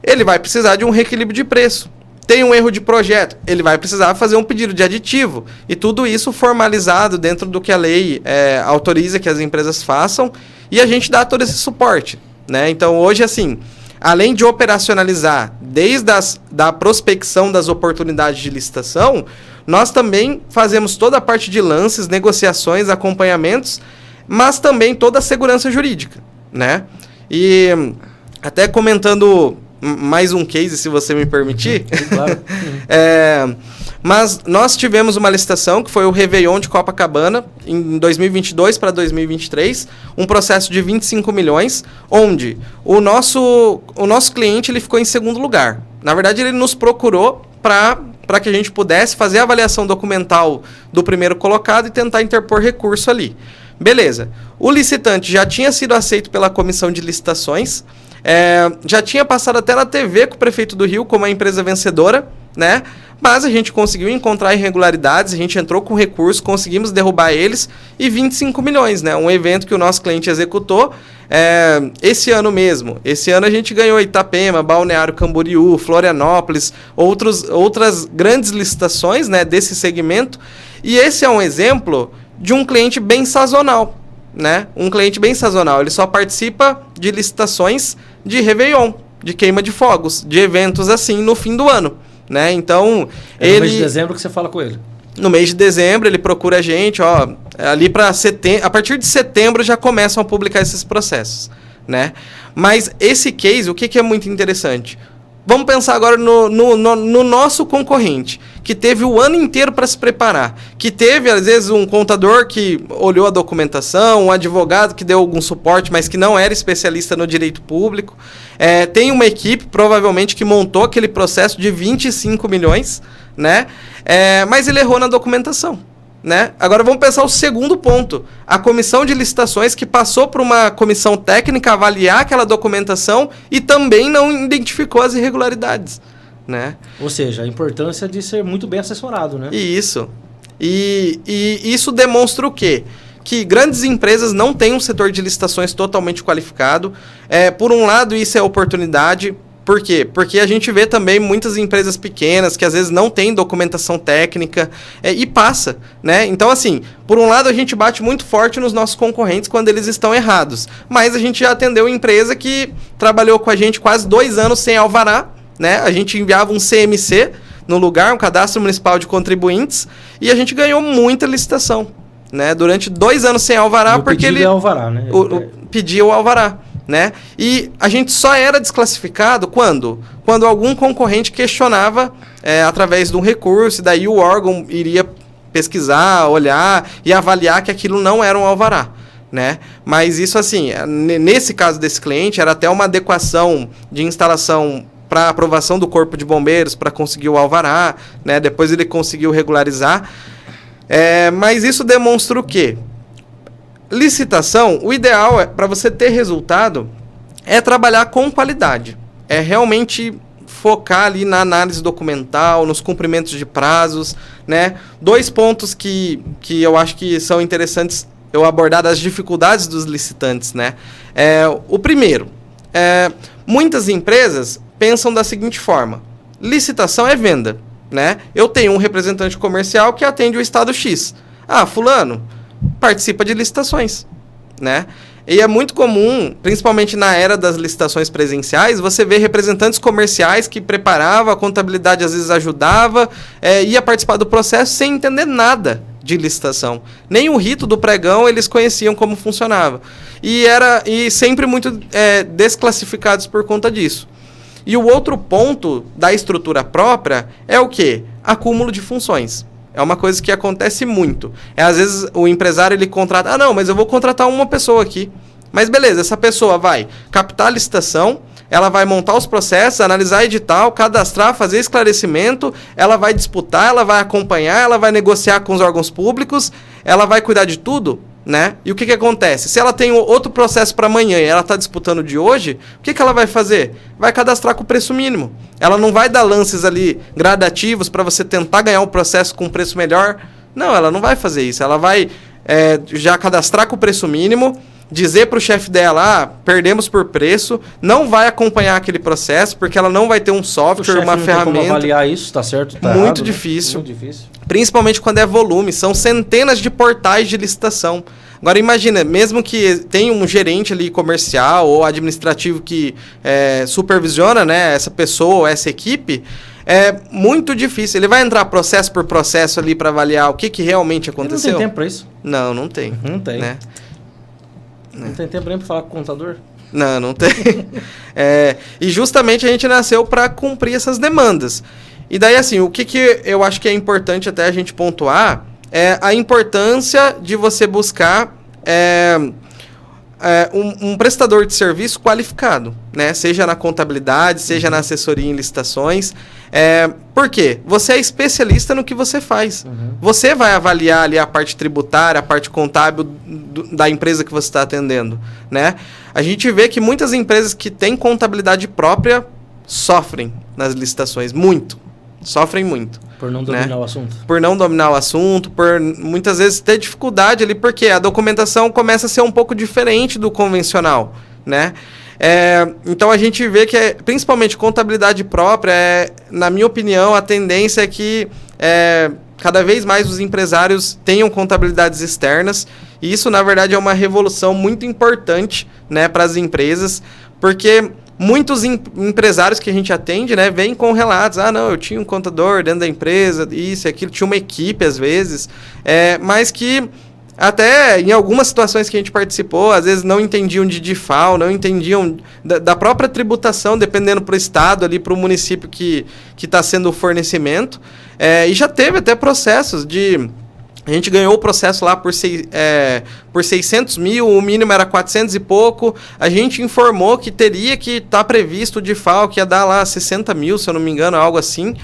Ele vai precisar de um reequilíbrio de preço. Tem um erro de projeto, ele vai precisar fazer um pedido de aditivo. E tudo isso formalizado dentro do que a lei autoriza que as empresas façam, e a gente dá todo esse suporte, né? Então, hoje, assim, além de operacionalizar desde da prospecção das oportunidades de licitação, nós também fazemos toda a parte de lances, negociações, acompanhamentos, mas também toda a segurança jurídica, né? E até comentando mais um case, se você me permitir. Claro. Mas nós tivemos uma licitação, que foi o Réveillon de Copacabana, em 2022 para 2023, um processo de 25 milhões, onde o nosso cliente ele ficou em segundo lugar. Na verdade, ele nos procurou para que a gente pudesse fazer a avaliação documental do primeiro colocado e tentar interpor recurso ali. Beleza. O licitante já tinha sido aceito pela comissão de licitações, já tinha passado até na TV com o prefeito do Rio como a empresa vencedora, né? Mas a gente conseguiu encontrar irregularidades, a gente entrou com recurso, conseguimos derrubar eles e 25 milhões, né? Um evento que o nosso cliente executou esse ano mesmo. Esse ano a gente ganhou Itapema, Balneário Camboriú, Florianópolis, outras grandes licitações, né, desse segmento. E esse é um exemplo de um cliente bem sazonal, né? Um cliente bem sazonal, ele só participa de licitações de Réveillon, de queima de fogos, de eventos assim no fim do ano, né? Então, no mês de dezembro que você fala com ele. No mês de dezembro ele procura a gente, ali para setembro, a partir de setembro já começam a publicar esses processos, né? Mas esse case, o que é muito interessante? Vamos pensar agora no nosso concorrente, que teve o ano inteiro para se preparar, que teve, às vezes, um contador que olhou a documentação, um advogado que deu algum suporte, mas que não era especialista no direito público. Tem uma equipe, provavelmente, que montou aquele processo de 25 milhões, né? Mas ele errou na documentação, né? Agora vamos pensar o segundo ponto. A comissão de licitações que passou por uma comissão técnica avaliar aquela documentação e também não identificou as irregularidades, né? Ou seja, a importância de ser muito bem assessorado, né? Isso. E isso demonstra o quê? Que grandes empresas não têm um setor de licitações totalmente qualificado. Por um lado, isso é oportunidade. Por quê? Porque a gente vê também muitas empresas pequenas que às vezes não têm documentação técnica e passa, né? Então, assim, por um lado a gente bate muito forte nos nossos concorrentes quando eles estão errados, mas a gente já atendeu empresa que trabalhou com a gente quase 2 anos sem alvará, né? A gente enviava um CMC no lugar, um Cadastro Municipal de Contribuintes, e a gente ganhou muita licitação, né? Durante 2 anos sem alvará, porque ele... alvará, né? Pedia o alvará. Né? E a gente só era desclassificado quando algum concorrente questionava através de um recurso, e daí o órgão iria pesquisar, olhar e avaliar que aquilo não era um alvará, né? Mas isso, assim, nesse caso desse cliente, era até uma adequação de instalação para aprovação do Corpo de Bombeiros para conseguir o alvará, né? Depois ele conseguiu regularizar. Mas isso demonstra o quê? Licitação, o ideal para você ter resultado é trabalhar com qualidade. É realmente focar ali na análise documental, nos cumprimentos de prazos, né? 2 pontos que eu acho que são interessantes eu abordar das dificuldades dos licitantes, né? O primeiro, muitas empresas pensam da seguinte forma: licitação é venda, né? Eu tenho um representante comercial que atende o estado X. Fulano participa de licitações, né? E é muito comum, principalmente na era das licitações presenciais, você vê representantes comerciais que preparavam, a contabilidade às vezes ajudava, ia participar do processo sem entender nada de licitação. Nem o rito do pregão eles conheciam como funcionava. E sempre muito desclassificados por conta disso. E o outro ponto da estrutura própria é o quê? Acúmulo de funções. É uma coisa que acontece muito. Às vezes o empresário ele contrata, não, mas eu vou contratar uma pessoa aqui. Mas beleza, essa pessoa vai captar a licitação, ela vai montar os processos, analisar edital, cadastrar, fazer esclarecimento, ela vai disputar, ela vai acompanhar, ela vai negociar com os órgãos públicos, ela vai cuidar de tudo, né? E o que acontece? Se ela tem outro processo para amanhã e ela está disputando de hoje, o que ela vai fazer? Vai cadastrar com o preço mínimo. Ela não vai dar lances ali gradativos para você tentar ganhar um processo com um preço melhor. Não, ela não vai fazer isso. Ela vai já cadastrar com o preço mínimo, dizer para o chefe dela, perdemos por preço, não vai acompanhar aquele processo, porque ela não vai ter um software, uma ferramenta. Não tem como avaliar isso, tá certo? Tá muito errado, difícil. Né? Muito difícil. Principalmente quando é volume, são centenas de portais de licitação. Agora imagina, mesmo que tenha um gerente ali comercial ou administrativo que supervisiona, né, essa pessoa ou essa equipe, é muito difícil. Ele vai entrar processo por processo ali para avaliar o que realmente aconteceu. Ele não tem tempo para isso? Não tem. Não tem. Né? Não tem tempo nem para falar com o contador? Não tem. E justamente a gente nasceu para cumprir essas demandas. E daí, assim, o que eu acho que é importante até a gente pontuar é a importância de você buscar um prestador de serviço qualificado, né? Seja na contabilidade, seja na assessoria em licitações. Por quê? Você é especialista no que você faz. Você vai avaliar ali a parte tributária, a parte contábil da empresa que você está atendendo, né? A gente vê que muitas empresas que têm contabilidade própria sofrem nas licitações, sofrem muito. Por não dominar o assunto. Por não dominar o assunto, por muitas vezes ter dificuldade ali, porque a documentação começa a ser um pouco diferente do convencional, né? Então a gente vê que, principalmente contabilidade própria, na minha opinião, a tendência é que cada vez mais os empresários tenham contabilidades externas, e isso, na verdade, é uma revolução muito importante, né, para as empresas, porque muitos empresários que a gente atende, né, vêm com relatos. Não, eu tinha um contador dentro da empresa, isso e aquilo, tinha uma equipe às vezes, mas que até em algumas situações que a gente participou, às vezes não entendiam de DIFAL, não entendiam da própria tributação, dependendo para o estado, ali para o município que está sendo o fornecimento. E já teve até processos de... A gente ganhou o processo lá por 600 mil, o mínimo era 400 e pouco. A gente informou que teria que estar previsto o DIFAL, que ia dar lá 60 mil, se eu não me engano, algo assim.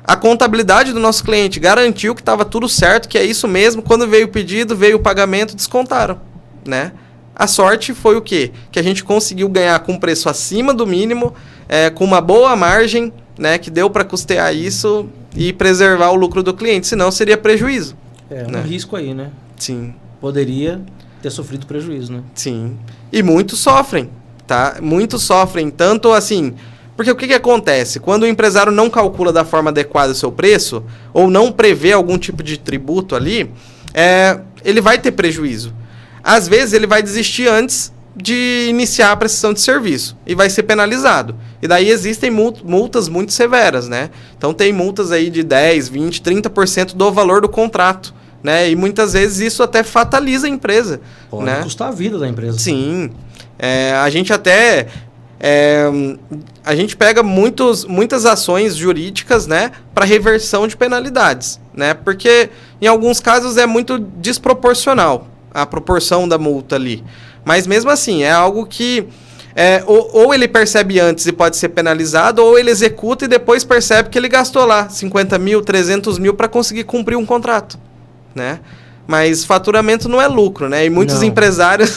A contabilidade do nosso cliente garantiu que estava tudo certo, que é isso mesmo. Quando veio o pedido, veio o pagamento, descontaram, né? A sorte foi o quê? Que a gente conseguiu ganhar com um preço acima do mínimo, com uma boa margem, né, que deu para custear isso e preservar o lucro do cliente, senão seria prejuízo. Um risco aí, né? Sim. Poderia ter sofrido prejuízo, né? Sim. E muitos sofrem, tá? Muitos sofrem, tanto assim... Porque o que acontece? Quando o empresário não calcula da forma adequada o seu preço, ou não prevê algum tipo de tributo ali, ele vai ter prejuízo. Às vezes ele vai desistir antes de iniciar a prestação de serviço e vai ser penalizado. E daí existem multas muito severas, né? Então tem multas aí de 10, 20, 30% do valor do contrato, né? E muitas vezes isso até fataliza a empresa. Pode, né? Custar a vida da empresa. Sim. A gente até... a gente pega muitas ações jurídicas, né, para reversão de penalidades, né? Porque em alguns casos é muito desproporcional a proporção da multa ali. Mas mesmo assim, é algo que ou ele percebe antes e pode ser penalizado, ou ele executa e depois percebe que ele gastou lá 50 mil, 300 mil para conseguir cumprir um contrato, né? Mas faturamento não é lucro, né? E muitos empresários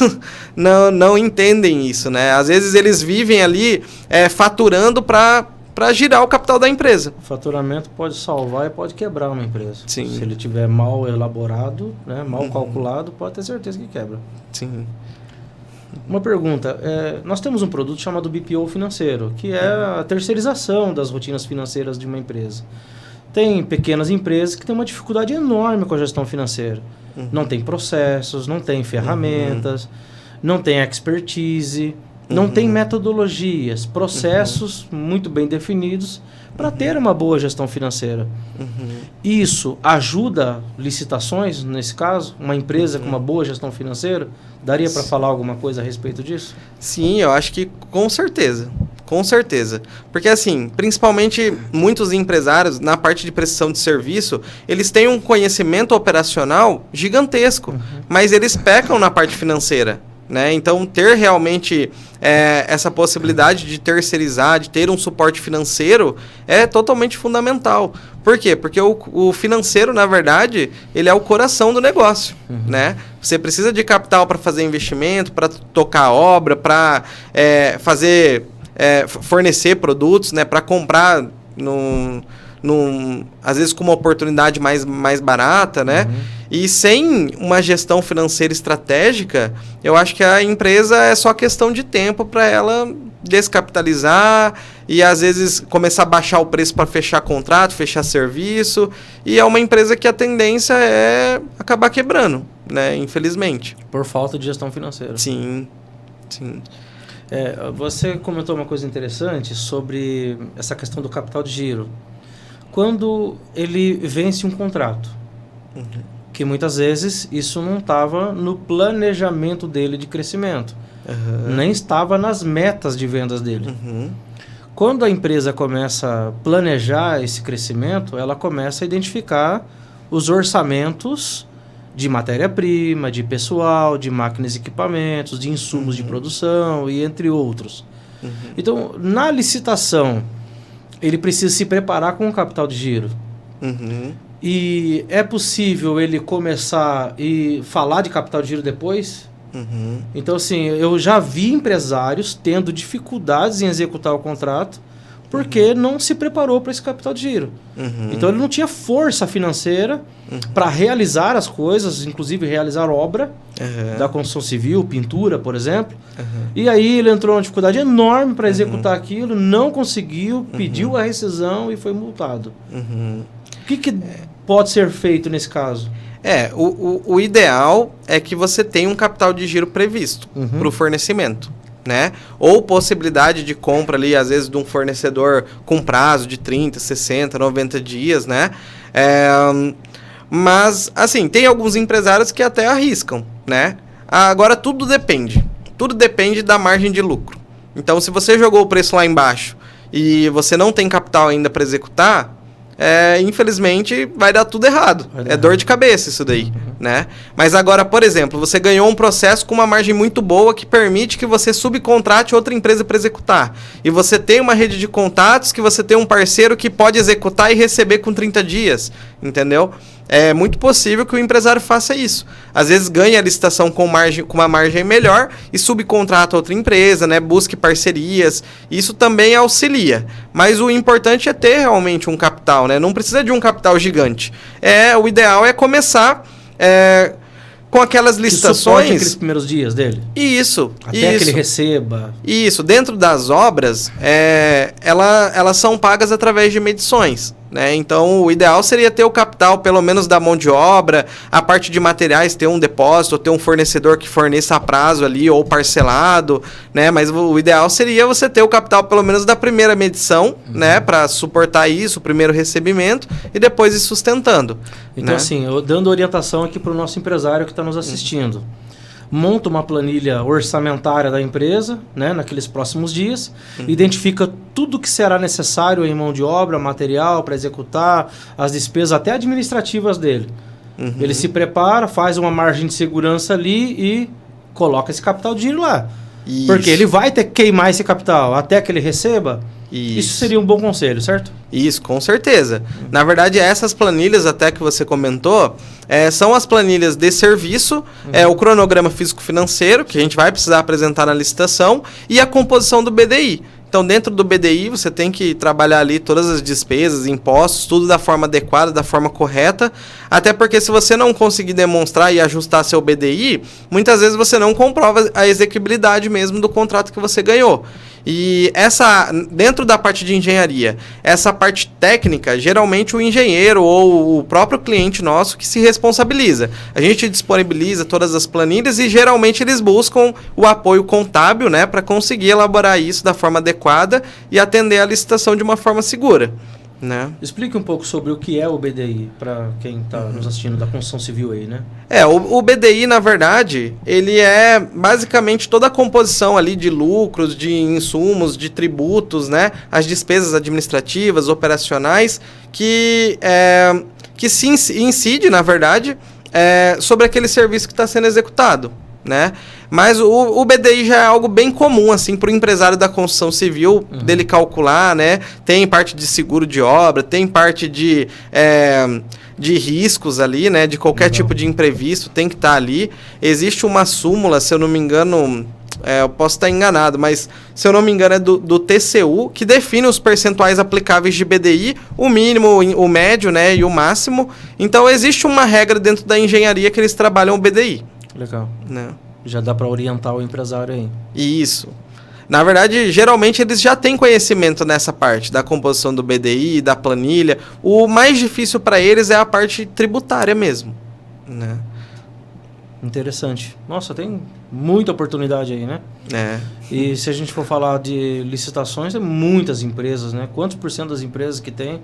não entendem isso, né? Às vezes eles vivem ali faturando para girar o capital da empresa. O faturamento pode salvar e pode quebrar uma empresa. Sim. Se ele tiver mal elaborado, né, mal calculado, pode ter certeza que quebra. Sim. Uma pergunta. Nós temos um produto chamado BPO financeiro, que é a terceirização das rotinas financeiras de uma empresa. Tem pequenas empresas que têm uma dificuldade enorme com a gestão financeira. Não tem processos, não tem ferramentas, não tem expertise, não tem metodologias, processos muito bem definidos para ter uma boa gestão financeira. Isso ajuda licitações, nesse caso? Uma empresa com uma boa gestão financeira? Daria para falar alguma coisa a respeito disso? Sim, eu acho que com certeza. Com certeza. Porque, assim, principalmente muitos empresários, na parte de prestação de serviço, eles têm um conhecimento operacional gigantesco, mas eles pecam na parte financeira, né? Então, ter realmente essa possibilidade de terceirizar, de ter um suporte financeiro, é totalmente fundamental. Por quê? Porque o financeiro, na verdade, ele é o coração do negócio, né? Você precisa de capital para fazer investimento, para tocar a obra, para fornecer produtos, né, para comprar às vezes com uma oportunidade mais barata, né? E sem uma gestão financeira estratégica, eu acho que a empresa é só questão de tempo para ela descapitalizar e às vezes começar a baixar o preço para fechar contrato, fechar serviço, e é uma empresa que a tendência é acabar quebrando, né? Infelizmente. Por falta de gestão financeira. Sim, sim. Você comentou uma coisa interessante sobre essa questão do capital de giro. Quando ele vence um contrato, que muitas vezes isso não estava no planejamento dele de crescimento, nem estava nas metas de vendas dele. quando a empresa começa a planejar esse crescimento, ela começa a identificar os orçamentos de matéria-prima, de pessoal, de máquinas e equipamentos, de insumos de produção e entre outros. Então, na licitação, ele precisa se preparar com o capital de giro. E é possível ele começar e falar de capital de giro depois? Então, assim, eu já vi empresários tendo dificuldades em executar o contrato porque não se preparou para esse capital de giro. Então, ele não tinha força financeira para realizar as coisas, inclusive realizar obra da construção civil, pintura, por exemplo. E aí ele entrou numa dificuldade enorme para executar aquilo, não conseguiu, pediu a rescisão e foi multado. O que pode ser feito nesse caso? O ideal é que você tenha um capital de giro previsto para o fornecimento, né? Ou possibilidade de compra ali, às vezes, de um fornecedor com prazo de 30, 60, 90 dias, né? Mas, assim, tem alguns empresários que até arriscam, né? Agora, tudo depende. Tudo depende da margem de lucro. Então, se você jogou o preço lá embaixo e você não tem capital ainda para executar, infelizmente vai dar tudo errado. É dor de cabeça isso daí, né? Mas agora, por exemplo, você ganhou um processo com uma margem muito boa que permite que você subcontrate outra empresa para executar. E você tem uma rede de contatos que você tem um parceiro que pode executar e receber com 30 dias, entendeu? É muito possível que o empresário faça isso. Às vezes ganha a licitação com uma margem melhor e subcontrata outra empresa, né? Busque parcerias. Isso também auxilia. Mas o importante é ter realmente um capital, né? Não precisa de um capital gigante. O ideal é começar com aquelas licitações... aqueles primeiros dias dele? Isso. Até que ele receba. Isso. Dentro das obras, elas são pagas através de medições, né? Então, o ideal seria ter o capital, pelo menos da mão de obra, a parte de materiais, ter um depósito, ter um fornecedor que forneça a prazo ali, ou parcelado, né? Mas o ideal seria você ter o capital, pelo menos da primeira medição, né? Para suportar isso, o primeiro recebimento, e depois ir sustentando. Então, né? assim, eu dando orientação aqui para o nosso empresário que está nos assistindo. Monta uma planilha orçamentária da empresa, né, naqueles próximos dias, identifica tudo que será necessário em mão de obra, material para executar, as despesas até administrativas dele. Ele se prepara, faz uma margem de segurança ali e coloca esse capital de giro lá. Isso. Porque ele vai ter que queimar esse capital até que ele receba. Isso seria um bom conselho, certo? Isso, com certeza. Na verdade, essas planilhas até que você comentou, são as planilhas de serviço, o cronograma físico-financeiro, que a gente vai precisar apresentar na licitação, e a composição do BDI. Então, dentro do BDI, você tem que trabalhar ali todas as despesas, impostos, tudo da forma adequada, da forma correta, até porque se você não conseguir demonstrar e ajustar seu BDI, muitas vezes você não comprova a exequibilidade mesmo do contrato que você ganhou. E dentro da parte de engenharia, essa parte técnica, geralmente o engenheiro ou o próprio cliente nosso que se responsabiliza. A gente disponibiliza todas as planilhas e geralmente eles buscam o apoio contábil, né, para conseguir elaborar isso da forma adequada e atender a licitação de uma forma segura, né? Explique um pouco sobre o que é o BDI, para quem está nos assistindo da construção civil aí, né? O BDI, na verdade, ele é basicamente toda a composição ali de lucros, de insumos, de tributos, né? As despesas administrativas, operacionais, que se incide, na verdade, sobre aquele serviço que está sendo executado, né? Mas o BDI já é algo bem comum, assim, para o empresário da construção civil, dele calcular, né? Tem parte de seguro de obra, tem parte de riscos ali, né? De qualquer tipo de imprevisto, tem que estar ali. Existe uma súmula, se eu não me engano, eu posso estar enganado, mas se eu não me engano é do TCU, que define os percentuais aplicáveis de BDI, o mínimo, o médio, né? E o máximo. Então, existe uma regra dentro da engenharia que eles trabalham o BDI. Legal. Né? Já dá para orientar o empresário aí. Isso. Na verdade, geralmente eles já têm conhecimento nessa parte da composição do BDI, da planilha. O mais difícil para eles é a parte tributária mesmo, né? Interessante. Nossa, tem muita oportunidade aí, né? E se a gente for falar de licitações, tem muitas empresas, né? Quantos por cento das empresas que tem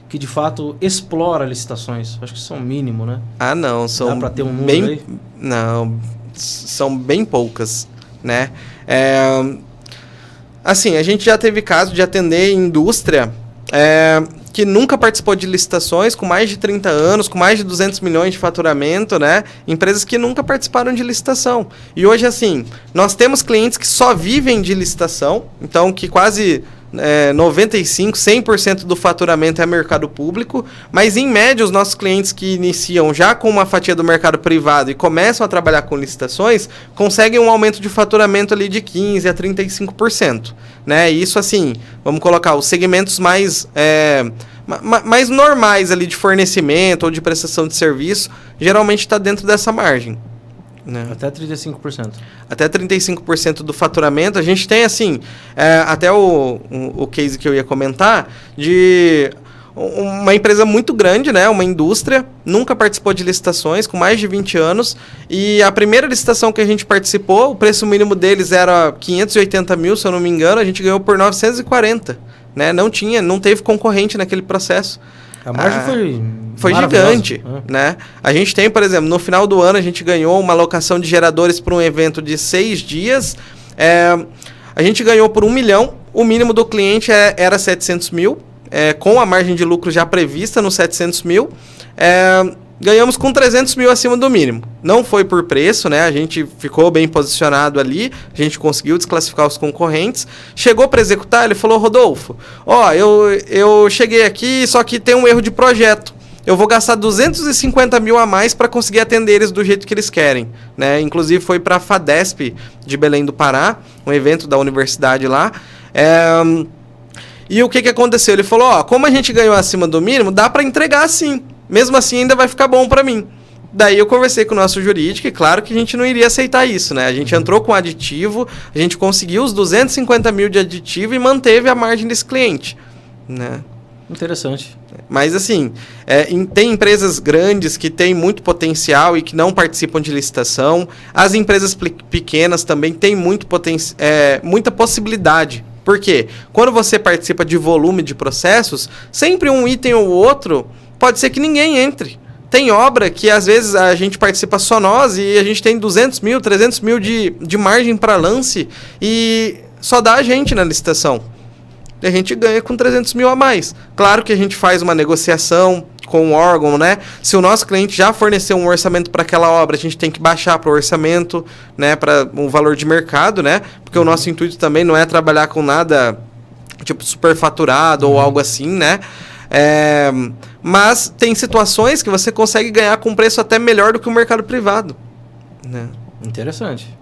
que de fato explora licitações? Acho que são mínimo, né? Não, são... Dá para ter um número aí? Não, são bem poucas, né? Assim, a gente já teve caso de atender indústria que nunca participou de licitações, com mais de 30 anos, com mais de 200 milhões de faturamento, né? Empresas que nunca participaram de licitação. E hoje, assim, nós temos clientes que só vivem de licitação, então que quase 95%, 100% do faturamento é mercado público, mas em média os nossos clientes que iniciam já com uma fatia do mercado privado e começam a trabalhar com licitações, conseguem um aumento de faturamento ali de 15% a 35%. Né? E isso assim, vamos colocar os segmentos mais normais ali de fornecimento ou de prestação de serviço, geralmente está dentro dessa margem. Né? Até 35%. Até 35% do faturamento. A gente tem, assim, até o case que eu ia comentar, de uma empresa muito grande, né? Uma indústria, nunca participou de licitações, com mais de 20 anos, e a primeira licitação que a gente participou, o preço mínimo deles era 580 mil, se eu não me engano, a gente ganhou por 940, né? Não teve concorrente naquele processo. A margem foi gigante, né? A gente tem, por exemplo, no final do ano a gente ganhou uma alocação de geradores para um evento de 6 dias. A gente ganhou por 1 milhão, o mínimo do cliente era 700 mil, com a margem de lucro já prevista nos 700 mil. Ganhamos com 300 mil acima do mínimo. Não foi por preço, né? A gente ficou bem posicionado ali, a gente conseguiu desclassificar os concorrentes. Chegou para executar, ele falou, Rodolfo, eu cheguei aqui, só que tem um erro de projeto. Eu vou gastar 250 mil a mais para conseguir atender eles do jeito que eles querem. Né? Inclusive foi para a FADESP de Belém do Pará, um evento da universidade lá. E o que aconteceu? Ele falou, como a gente ganhou acima do mínimo, dá para entregar sim. Mesmo assim, ainda vai ficar bom para mim. Daí eu conversei com o nosso jurídico e claro que a gente não iria aceitar isso, né? A gente entrou com aditivo, a gente conseguiu os 250 mil de aditivo e manteve a margem desse cliente, né? Interessante. Mas assim, tem empresas grandes que têm muito potencial e que não participam de licitação. As empresas pequenas também têm muita possibilidade. Por quê? Quando você participa de volume de processos, sempre um item ou outro pode ser que ninguém entre. Tem obra que às vezes a gente participa só nós e a gente tem 200 mil, 300 mil de margem para lance e só dá a gente na licitação. E a gente ganha com 300 mil a mais. Claro que a gente faz uma negociação com o órgão, né? Se o nosso cliente já forneceu um orçamento para aquela obra, a gente tem que baixar para o orçamento, né? Para um valor de mercado, né? Porque o nosso intuito também não é trabalhar com nada tipo superfaturado ou algo assim, né? Mas tem situações que você consegue ganhar com preço até melhor do que o mercado privado. Né? Interessante.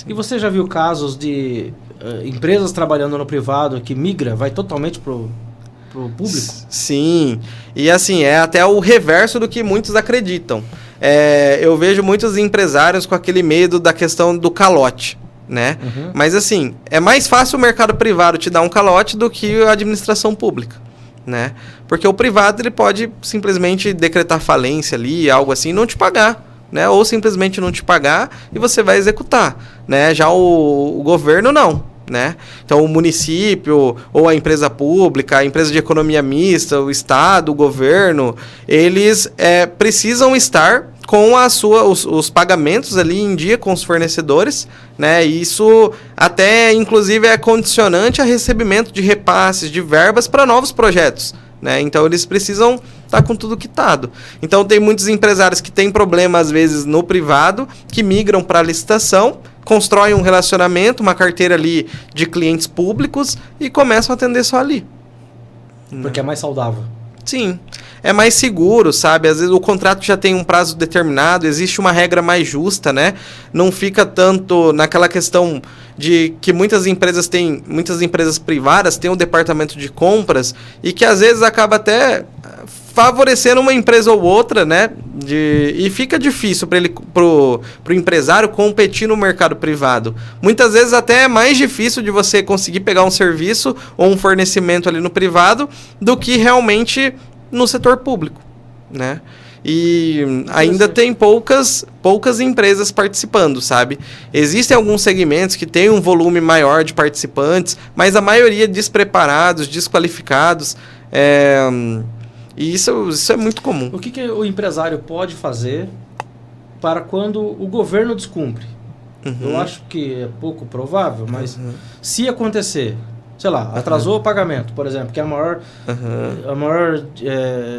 E você já viu casos de empresas trabalhando no privado que vai totalmente pro público? Sim. E assim, é até o reverso do que muitos acreditam. Eu vejo muitos empresários com aquele medo da questão do calote. Né? Uhum. Mas assim, é mais fácil o mercado privado te dar um calote do que a administração pública. Né? Porque o privado ele pode simplesmente decretar falência ali, algo assim, e não te pagar. Né? Ou simplesmente não te pagar e você vai executar. Né? Já o governo não. Né? Então o município ou a empresa pública, a empresa de economia mista, o estado, o governo, eles precisam estar com os pagamentos ali em dia com os fornecedores, né? Isso até inclusive é condicionante a recebimento de repasses, de verbas para novos projetos. Né? Então eles precisam estar com tudo quitado. Então tem muitos empresários que têm problema às vezes no privado, que migram para a licitação, constroem um relacionamento, uma carteira ali de clientes públicos e começam a atender só ali. Porque é mais saudável. Sim, é mais seguro, sabe? Às vezes o contrato já tem um prazo determinado, existe uma regra mais justa, né? Não fica tanto naquela questão de que muitas empresas privadas têm um departamento de compras e que às vezes acaba até favorecendo uma empresa ou outra, né? E fica difícil para pro empresário competir no mercado privado. Muitas vezes até é mais difícil de você conseguir pegar um serviço ou um fornecimento ali no privado do que realmente no setor público, né? E ainda tem poucas empresas participando, sabe? Existem alguns segmentos que têm um volume maior de participantes, mas a maioria despreparados, desqualificados. E isso é muito comum. O que o empresário pode fazer para quando o governo descumpre? eu acho que é pouco provável, mas se acontecer, sei lá, atrasou o pagamento, por exemplo, que é a maior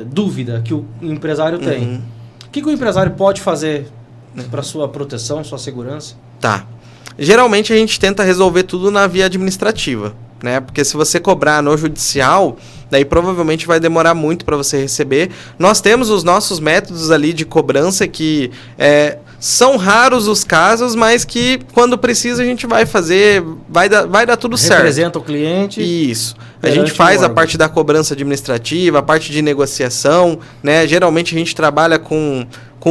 dúvida que o empresário tem. O que o empresário pode fazer para sua proteção, sua segurança? Tá. Geralmente a gente tenta resolver tudo na via administrativa, né? Porque se você cobrar no judicial, daí provavelmente vai demorar muito para você receber. Nós temos os nossos métodos ali de cobrança que são raros os casos, mas que quando precisa a gente vai fazer, vai dar tudo certo. Representa o cliente. Isso. A gente faz a parte da cobrança administrativa, a parte de negociação, né? Geralmente a gente trabalha com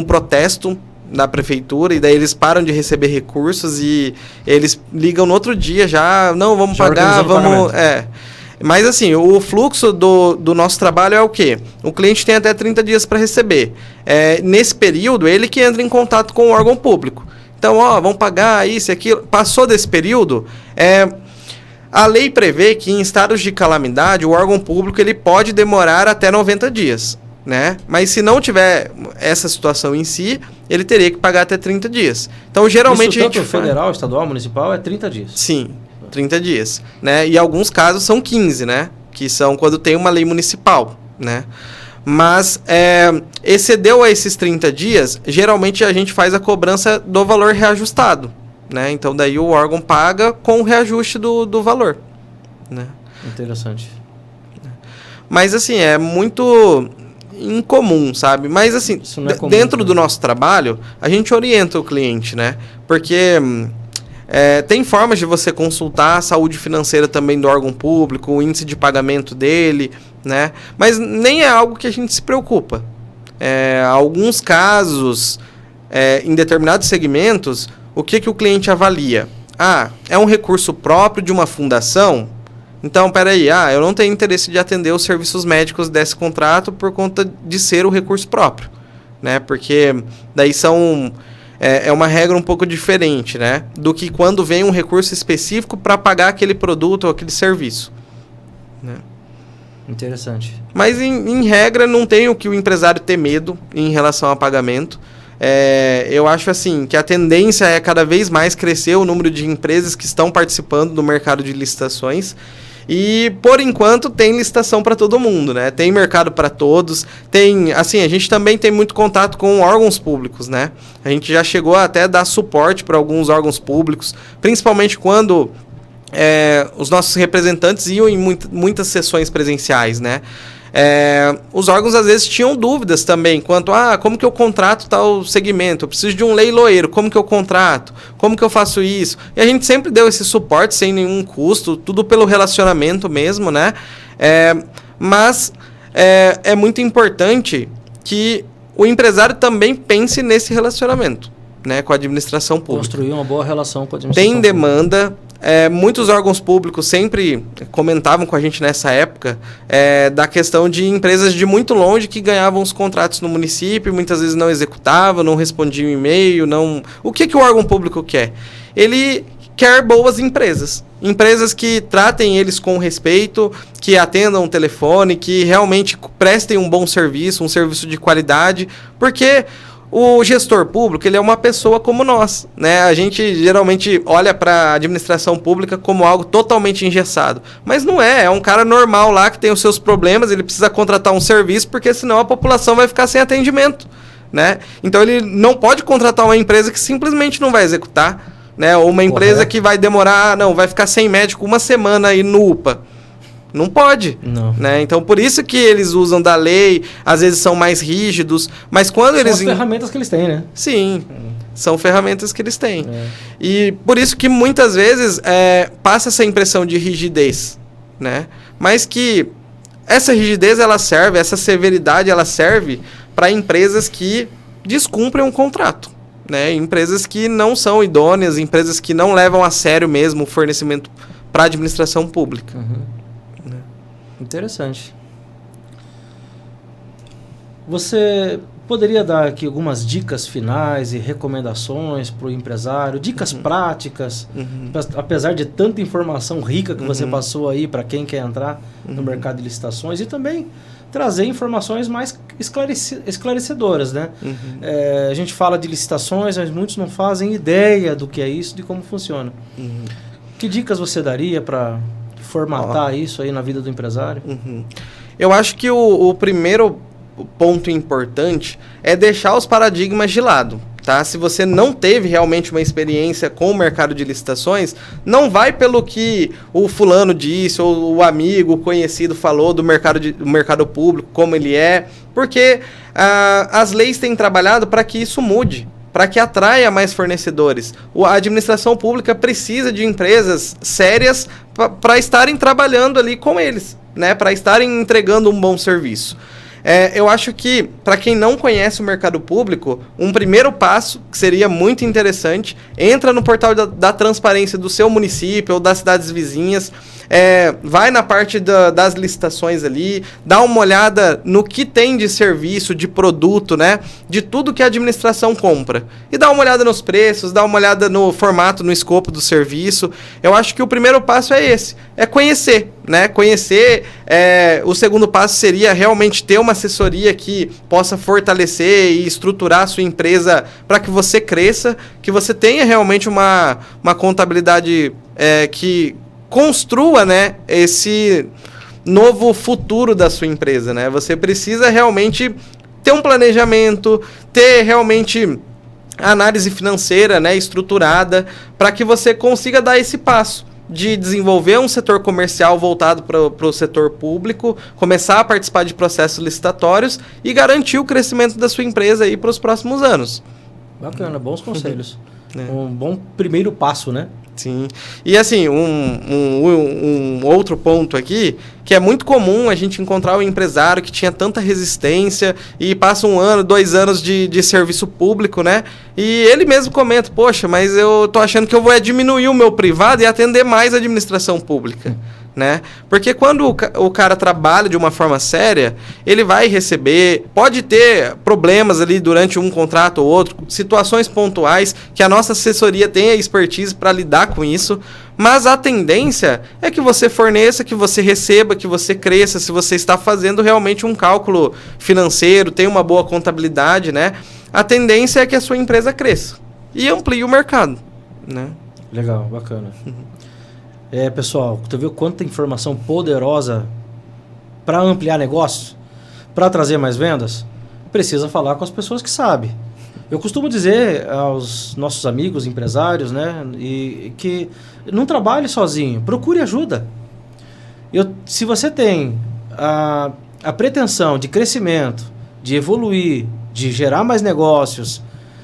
protesto da prefeitura e daí eles param de receber recursos e eles ligam no outro dia já, não, vamos pagar, vamos... Mas assim, o fluxo do nosso trabalho é o quê? O cliente tem até 30 dias para receber. Nesse período, ele que entra em contato com o órgão público. Então, vamos pagar isso e aquilo. Passou desse período, a lei prevê que em estados de calamidade, o órgão público ele pode demorar até 90 dias. Né? Mas se não tiver essa situação em si, ele teria que pagar até 30 dias. Então, geralmente isso tanto federal, estadual, municipal, é 30 dias. Sim, 30 dias. Né? E alguns casos são 15, né? Que são quando tem uma lei municipal. Né? Mas, excedeu a esses 30 dias, geralmente a gente faz a cobrança do valor reajustado. Né? Então, daí o órgão paga com o reajuste do valor. Né? Interessante. Mas, assim, é muito incomum, sabe? Mas assim, dentro do nosso trabalho, a gente orienta o cliente, né? Porque tem formas de você consultar a saúde financeira também do órgão público, o índice de pagamento dele, né? Mas nem é algo que a gente se preocupa. Alguns casos, em determinados segmentos, o que o cliente avalia? É um recurso próprio de uma fundação? Então, peraí, eu não tenho interesse de atender os serviços médicos desse contrato por conta de ser o recurso próprio, né? Porque daí é uma regra um pouco diferente, né? Do que quando vem um recurso específico para pagar aquele produto ou aquele serviço. Né? Interessante. Mas, em regra, não tem o que o empresário ter medo em relação a pagamento. Eu acho assim que a tendência é cada vez mais crescer o número de empresas que estão participando do mercado de licitações. E, por enquanto, tem licitação para todo mundo, né? Tem mercado para todos. A gente também tem muito contato com órgãos públicos, né? A gente já chegou até a dar suporte para alguns órgãos públicos, principalmente quando os nossos representantes iam em muitas sessões presenciais, né? Os órgãos às vezes tinham dúvidas também quanto como que eu contrato tal segmento, eu preciso de um leiloeiro, como que eu contrato, como que eu faço isso, e a gente sempre deu esse suporte sem nenhum custo, tudo pelo relacionamento mesmo, né? Mas é muito importante que o empresário também pense nesse relacionamento, né, com a administração pública. Construir uma boa relação com a administração pública. Tem demanda. Muitos órgãos públicos sempre comentavam com a gente nessa época da questão de empresas de muito longe que ganhavam os contratos no município, muitas vezes não executavam, não respondiam e-mail, não... O que o órgão público quer? Ele quer boas empresas. Empresas que tratem eles com respeito, que atendam o telefone, que realmente prestem um bom serviço, um serviço de qualidade, porque... O gestor público, ele é uma pessoa como nós, né? A gente geralmente olha para a administração pública como algo totalmente engessado. Mas não é um cara normal lá que tem os seus problemas, ele precisa contratar um serviço, porque senão a população vai ficar sem atendimento, né? Então ele não pode contratar uma empresa que simplesmente não vai executar, né? Ou uma empresa que vai demorar, vai ficar sem médico uma semana aí no UPA. Não pode, não. Né? Então, por isso que eles usam da lei, às vezes são mais rígidos, mas quando são as ferramentas que eles têm, né? Sim, são ferramentas que eles têm. E por isso que muitas vezes passa essa impressão de rigidez, né? Mas que essa rigidez, essa severidade, ela serve para empresas que descumprem um contrato, né? Empresas que não são idôneas, empresas que não levam a sério mesmo o fornecimento para a administração pública. Interessante. Você poderia dar aqui algumas dicas finais e recomendações para o empresário, dicas práticas, apesar de tanta informação rica que você passou aí para quem quer entrar no mercado de licitações, e também trazer informações mais esclarecedoras, né? A gente fala de licitações, mas muitos não fazem ideia do que é isso, de como funciona. Que dicas você daria para formatar isso aí na vida do empresário? Eu acho que o primeiro ponto importante é deixar os paradigmas de lado. Tá? Se você não teve realmente uma experiência com o mercado de licitações, não vai pelo que o fulano disse, ou o amigo, o conhecido falou do mercado público, como ele é, porque as leis têm trabalhado para que isso mude, para que atraia mais fornecedores. A administração pública precisa de empresas sérias para estarem trabalhando ali com eles, né? Para estarem entregando um bom serviço. Eu acho que, para quem não conhece o mercado público, um primeiro passo, que seria muito interessante, entra no portal da transparência do seu município ou das cidades vizinhas, vai na parte das licitações ali, dá uma olhada no que tem de serviço, de produto, né? De tudo que a administração compra. E dá uma olhada nos preços, dá uma olhada no formato, no escopo do serviço. Eu acho que o primeiro passo é esse, é conhecer, né? Conhecer, o segundo passo seria realmente ter uma assessoria que possa fortalecer e estruturar a sua empresa para que você cresça, que você tenha realmente uma contabilidade que construa, né, esse novo futuro da sua empresa, né? Você precisa realmente ter um planejamento, ter realmente análise financeira, né, estruturada, para que você consiga dar esse passo de desenvolver um setor comercial voltado para o setor público, começar a participar de processos licitatórios e garantir o crescimento da sua empresa aí para os próximos anos. Bacana, bons conselhos. Um bom primeiro passo, né? Sim. E assim, um outro ponto aqui, que é muito comum a gente encontrar um empresário que tinha tanta resistência e passa 1 ano, 2 anos de serviço público, né? E ele mesmo comenta, poxa, mas eu tô achando que eu vou diminuir o meu privado e atender mais a administração pública. Né? Porque quando o cara trabalha de uma forma séria, ele vai receber, pode ter problemas ali durante um contrato ou outro, situações pontuais que a nossa assessoria tem a expertise para lidar com isso, mas a tendência é que você forneça, que você receba, que você cresça, se você está fazendo realmente um cálculo financeiro, tem uma boa contabilidade, né? A tendência é que a sua empresa cresça e amplie o mercado, né? Legal, bacana. Pessoal, tu viu quanta informação poderosa para ampliar negócios, para trazer mais vendas? Precisa falar com as pessoas que sabem. Eu costumo dizer aos nossos amigos empresários, né, que não trabalhe sozinho, procure ajuda. Se você tem a pretensão de crescimento, de evoluir, de gerar mais negócios,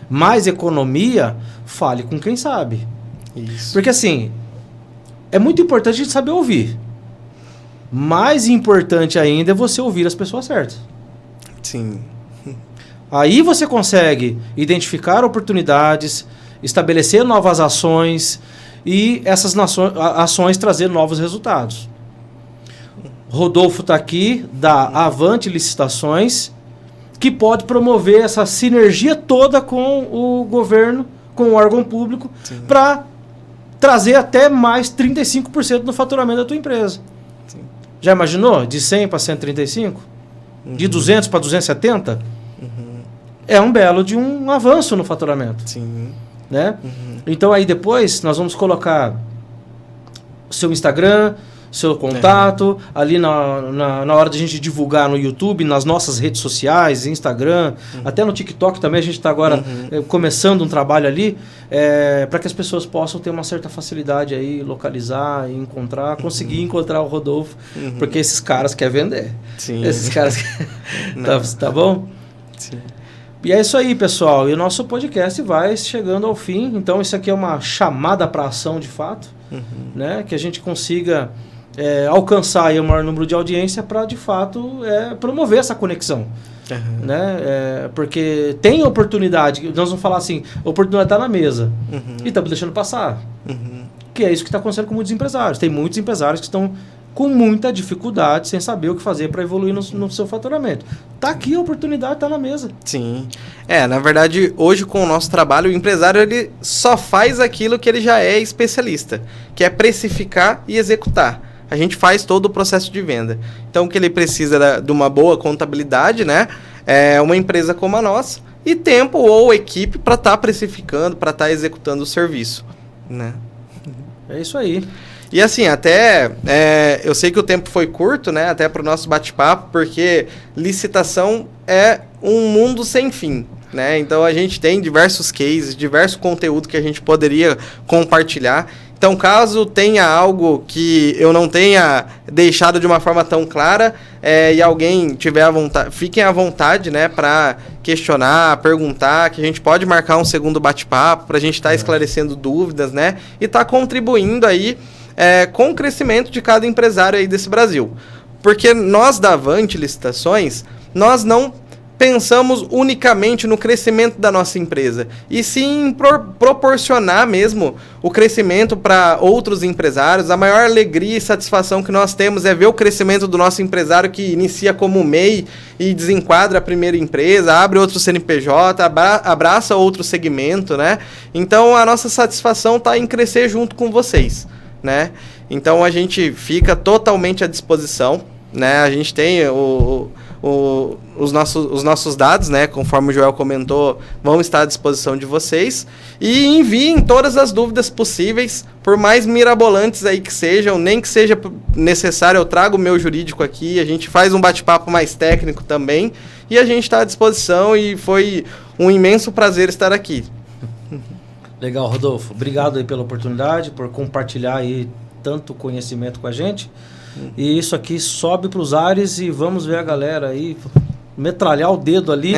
mais economia, fale com quem sabe. Isso. Porque assim, é muito importante a gente saber ouvir. Mais importante ainda é você ouvir as pessoas certas. Sim. Aí você consegue identificar oportunidades, estabelecer novas ações e essas ações trazer novos resultados. Rodolfo está aqui, da Avante Licitações, que pode promover essa sinergia toda com o governo, com o órgão público, para trazer até mais 35% no faturamento da tua empresa. Sim. Já imaginou? De 100 para 135? De 200 para 270? É um belo de um avanço no faturamento. Sim. Né? Então aí depois nós vamos colocar o seu Instagram, seu contato, ali na hora de a gente divulgar no YouTube, nas nossas redes sociais, Instagram, até no TikTok também a gente está agora começando um trabalho ali, para que as pessoas possam ter uma certa facilidade aí, localizar e encontrar, conseguir encontrar o Rodolfo, porque esses caras querem vender. Sim. Esses caras tá bom? Sim. E é isso aí, pessoal. E o nosso podcast vai chegando ao fim. Então, isso aqui é uma chamada para ação de fato, né? Que a gente consiga alcançar aí o maior número de audiência para, de fato, promover essa conexão. Né? Porque tem oportunidade. Nós vamos falar assim, a oportunidade está na mesa. E estamos deixando passar. Que é isso que está acontecendo com muitos empresários. Tem muitos empresários que estão com muita dificuldade, sem saber o que fazer para evoluir no seu faturamento. Tá aqui a oportunidade, tá na mesa. Sim. Na verdade, hoje com o nosso trabalho, o empresário ele só faz aquilo que ele já é especialista, que é precificar e executar. a gente faz todo o processo de venda. Então, o que ele precisa de uma boa contabilidade, né? É uma empresa como a nossa e tempo ou equipe para estar precificando, para estar executando o serviço, né? É isso aí. E assim, até eu sei que o tempo foi curto, né? Até para o nosso bate-papo, porque licitação é um mundo sem fim, né? Então a gente tem diversos cases, diversos conteúdo que a gente poderia compartilhar. Então, caso tenha algo que eu não tenha deixado de uma forma tão clara e alguém tiver à vontade, fiquem à vontade, né, para questionar, perguntar, que a gente pode marcar um segundo bate-papo para a gente estar esclarecendo dúvidas, né, e estar contribuindo aí com o crescimento de cada empresário aí desse Brasil. Porque nós da Avante Licitações, nós não pensamos unicamente no crescimento da nossa empresa, e sim proporcionar mesmo o crescimento para outros empresários. A maior alegria e satisfação que nós temos é ver o crescimento do nosso empresário que inicia como MEI e desenquadra a primeira empresa, abre outro CNPJ, abraça outro segmento, né? Então a nossa satisfação está em crescer junto com vocês, né? Então a gente fica totalmente à disposição, né? A gente tem os nossos dados, né, conforme o Joel comentou, vão estar à disposição de vocês, e enviem todas as dúvidas possíveis, por mais mirabolantes aí que sejam, nem que seja necessário, eu trago o meu jurídico aqui, a gente faz um bate-papo mais técnico também, e a gente está à disposição, e foi um imenso prazer estar aqui. Legal, Rodolfo. Obrigado aí pela oportunidade, por compartilhar aí tanto conhecimento com a gente. E isso aqui sobe para os ares e vamos ver a galera aí metralhar o dedo ali,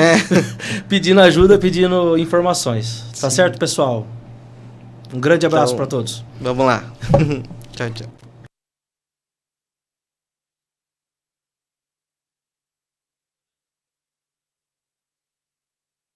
pedindo ajuda, pedindo informações. Tá certo, pessoal? Um grande abraço para todos. Vamos lá. Tchau, tchau.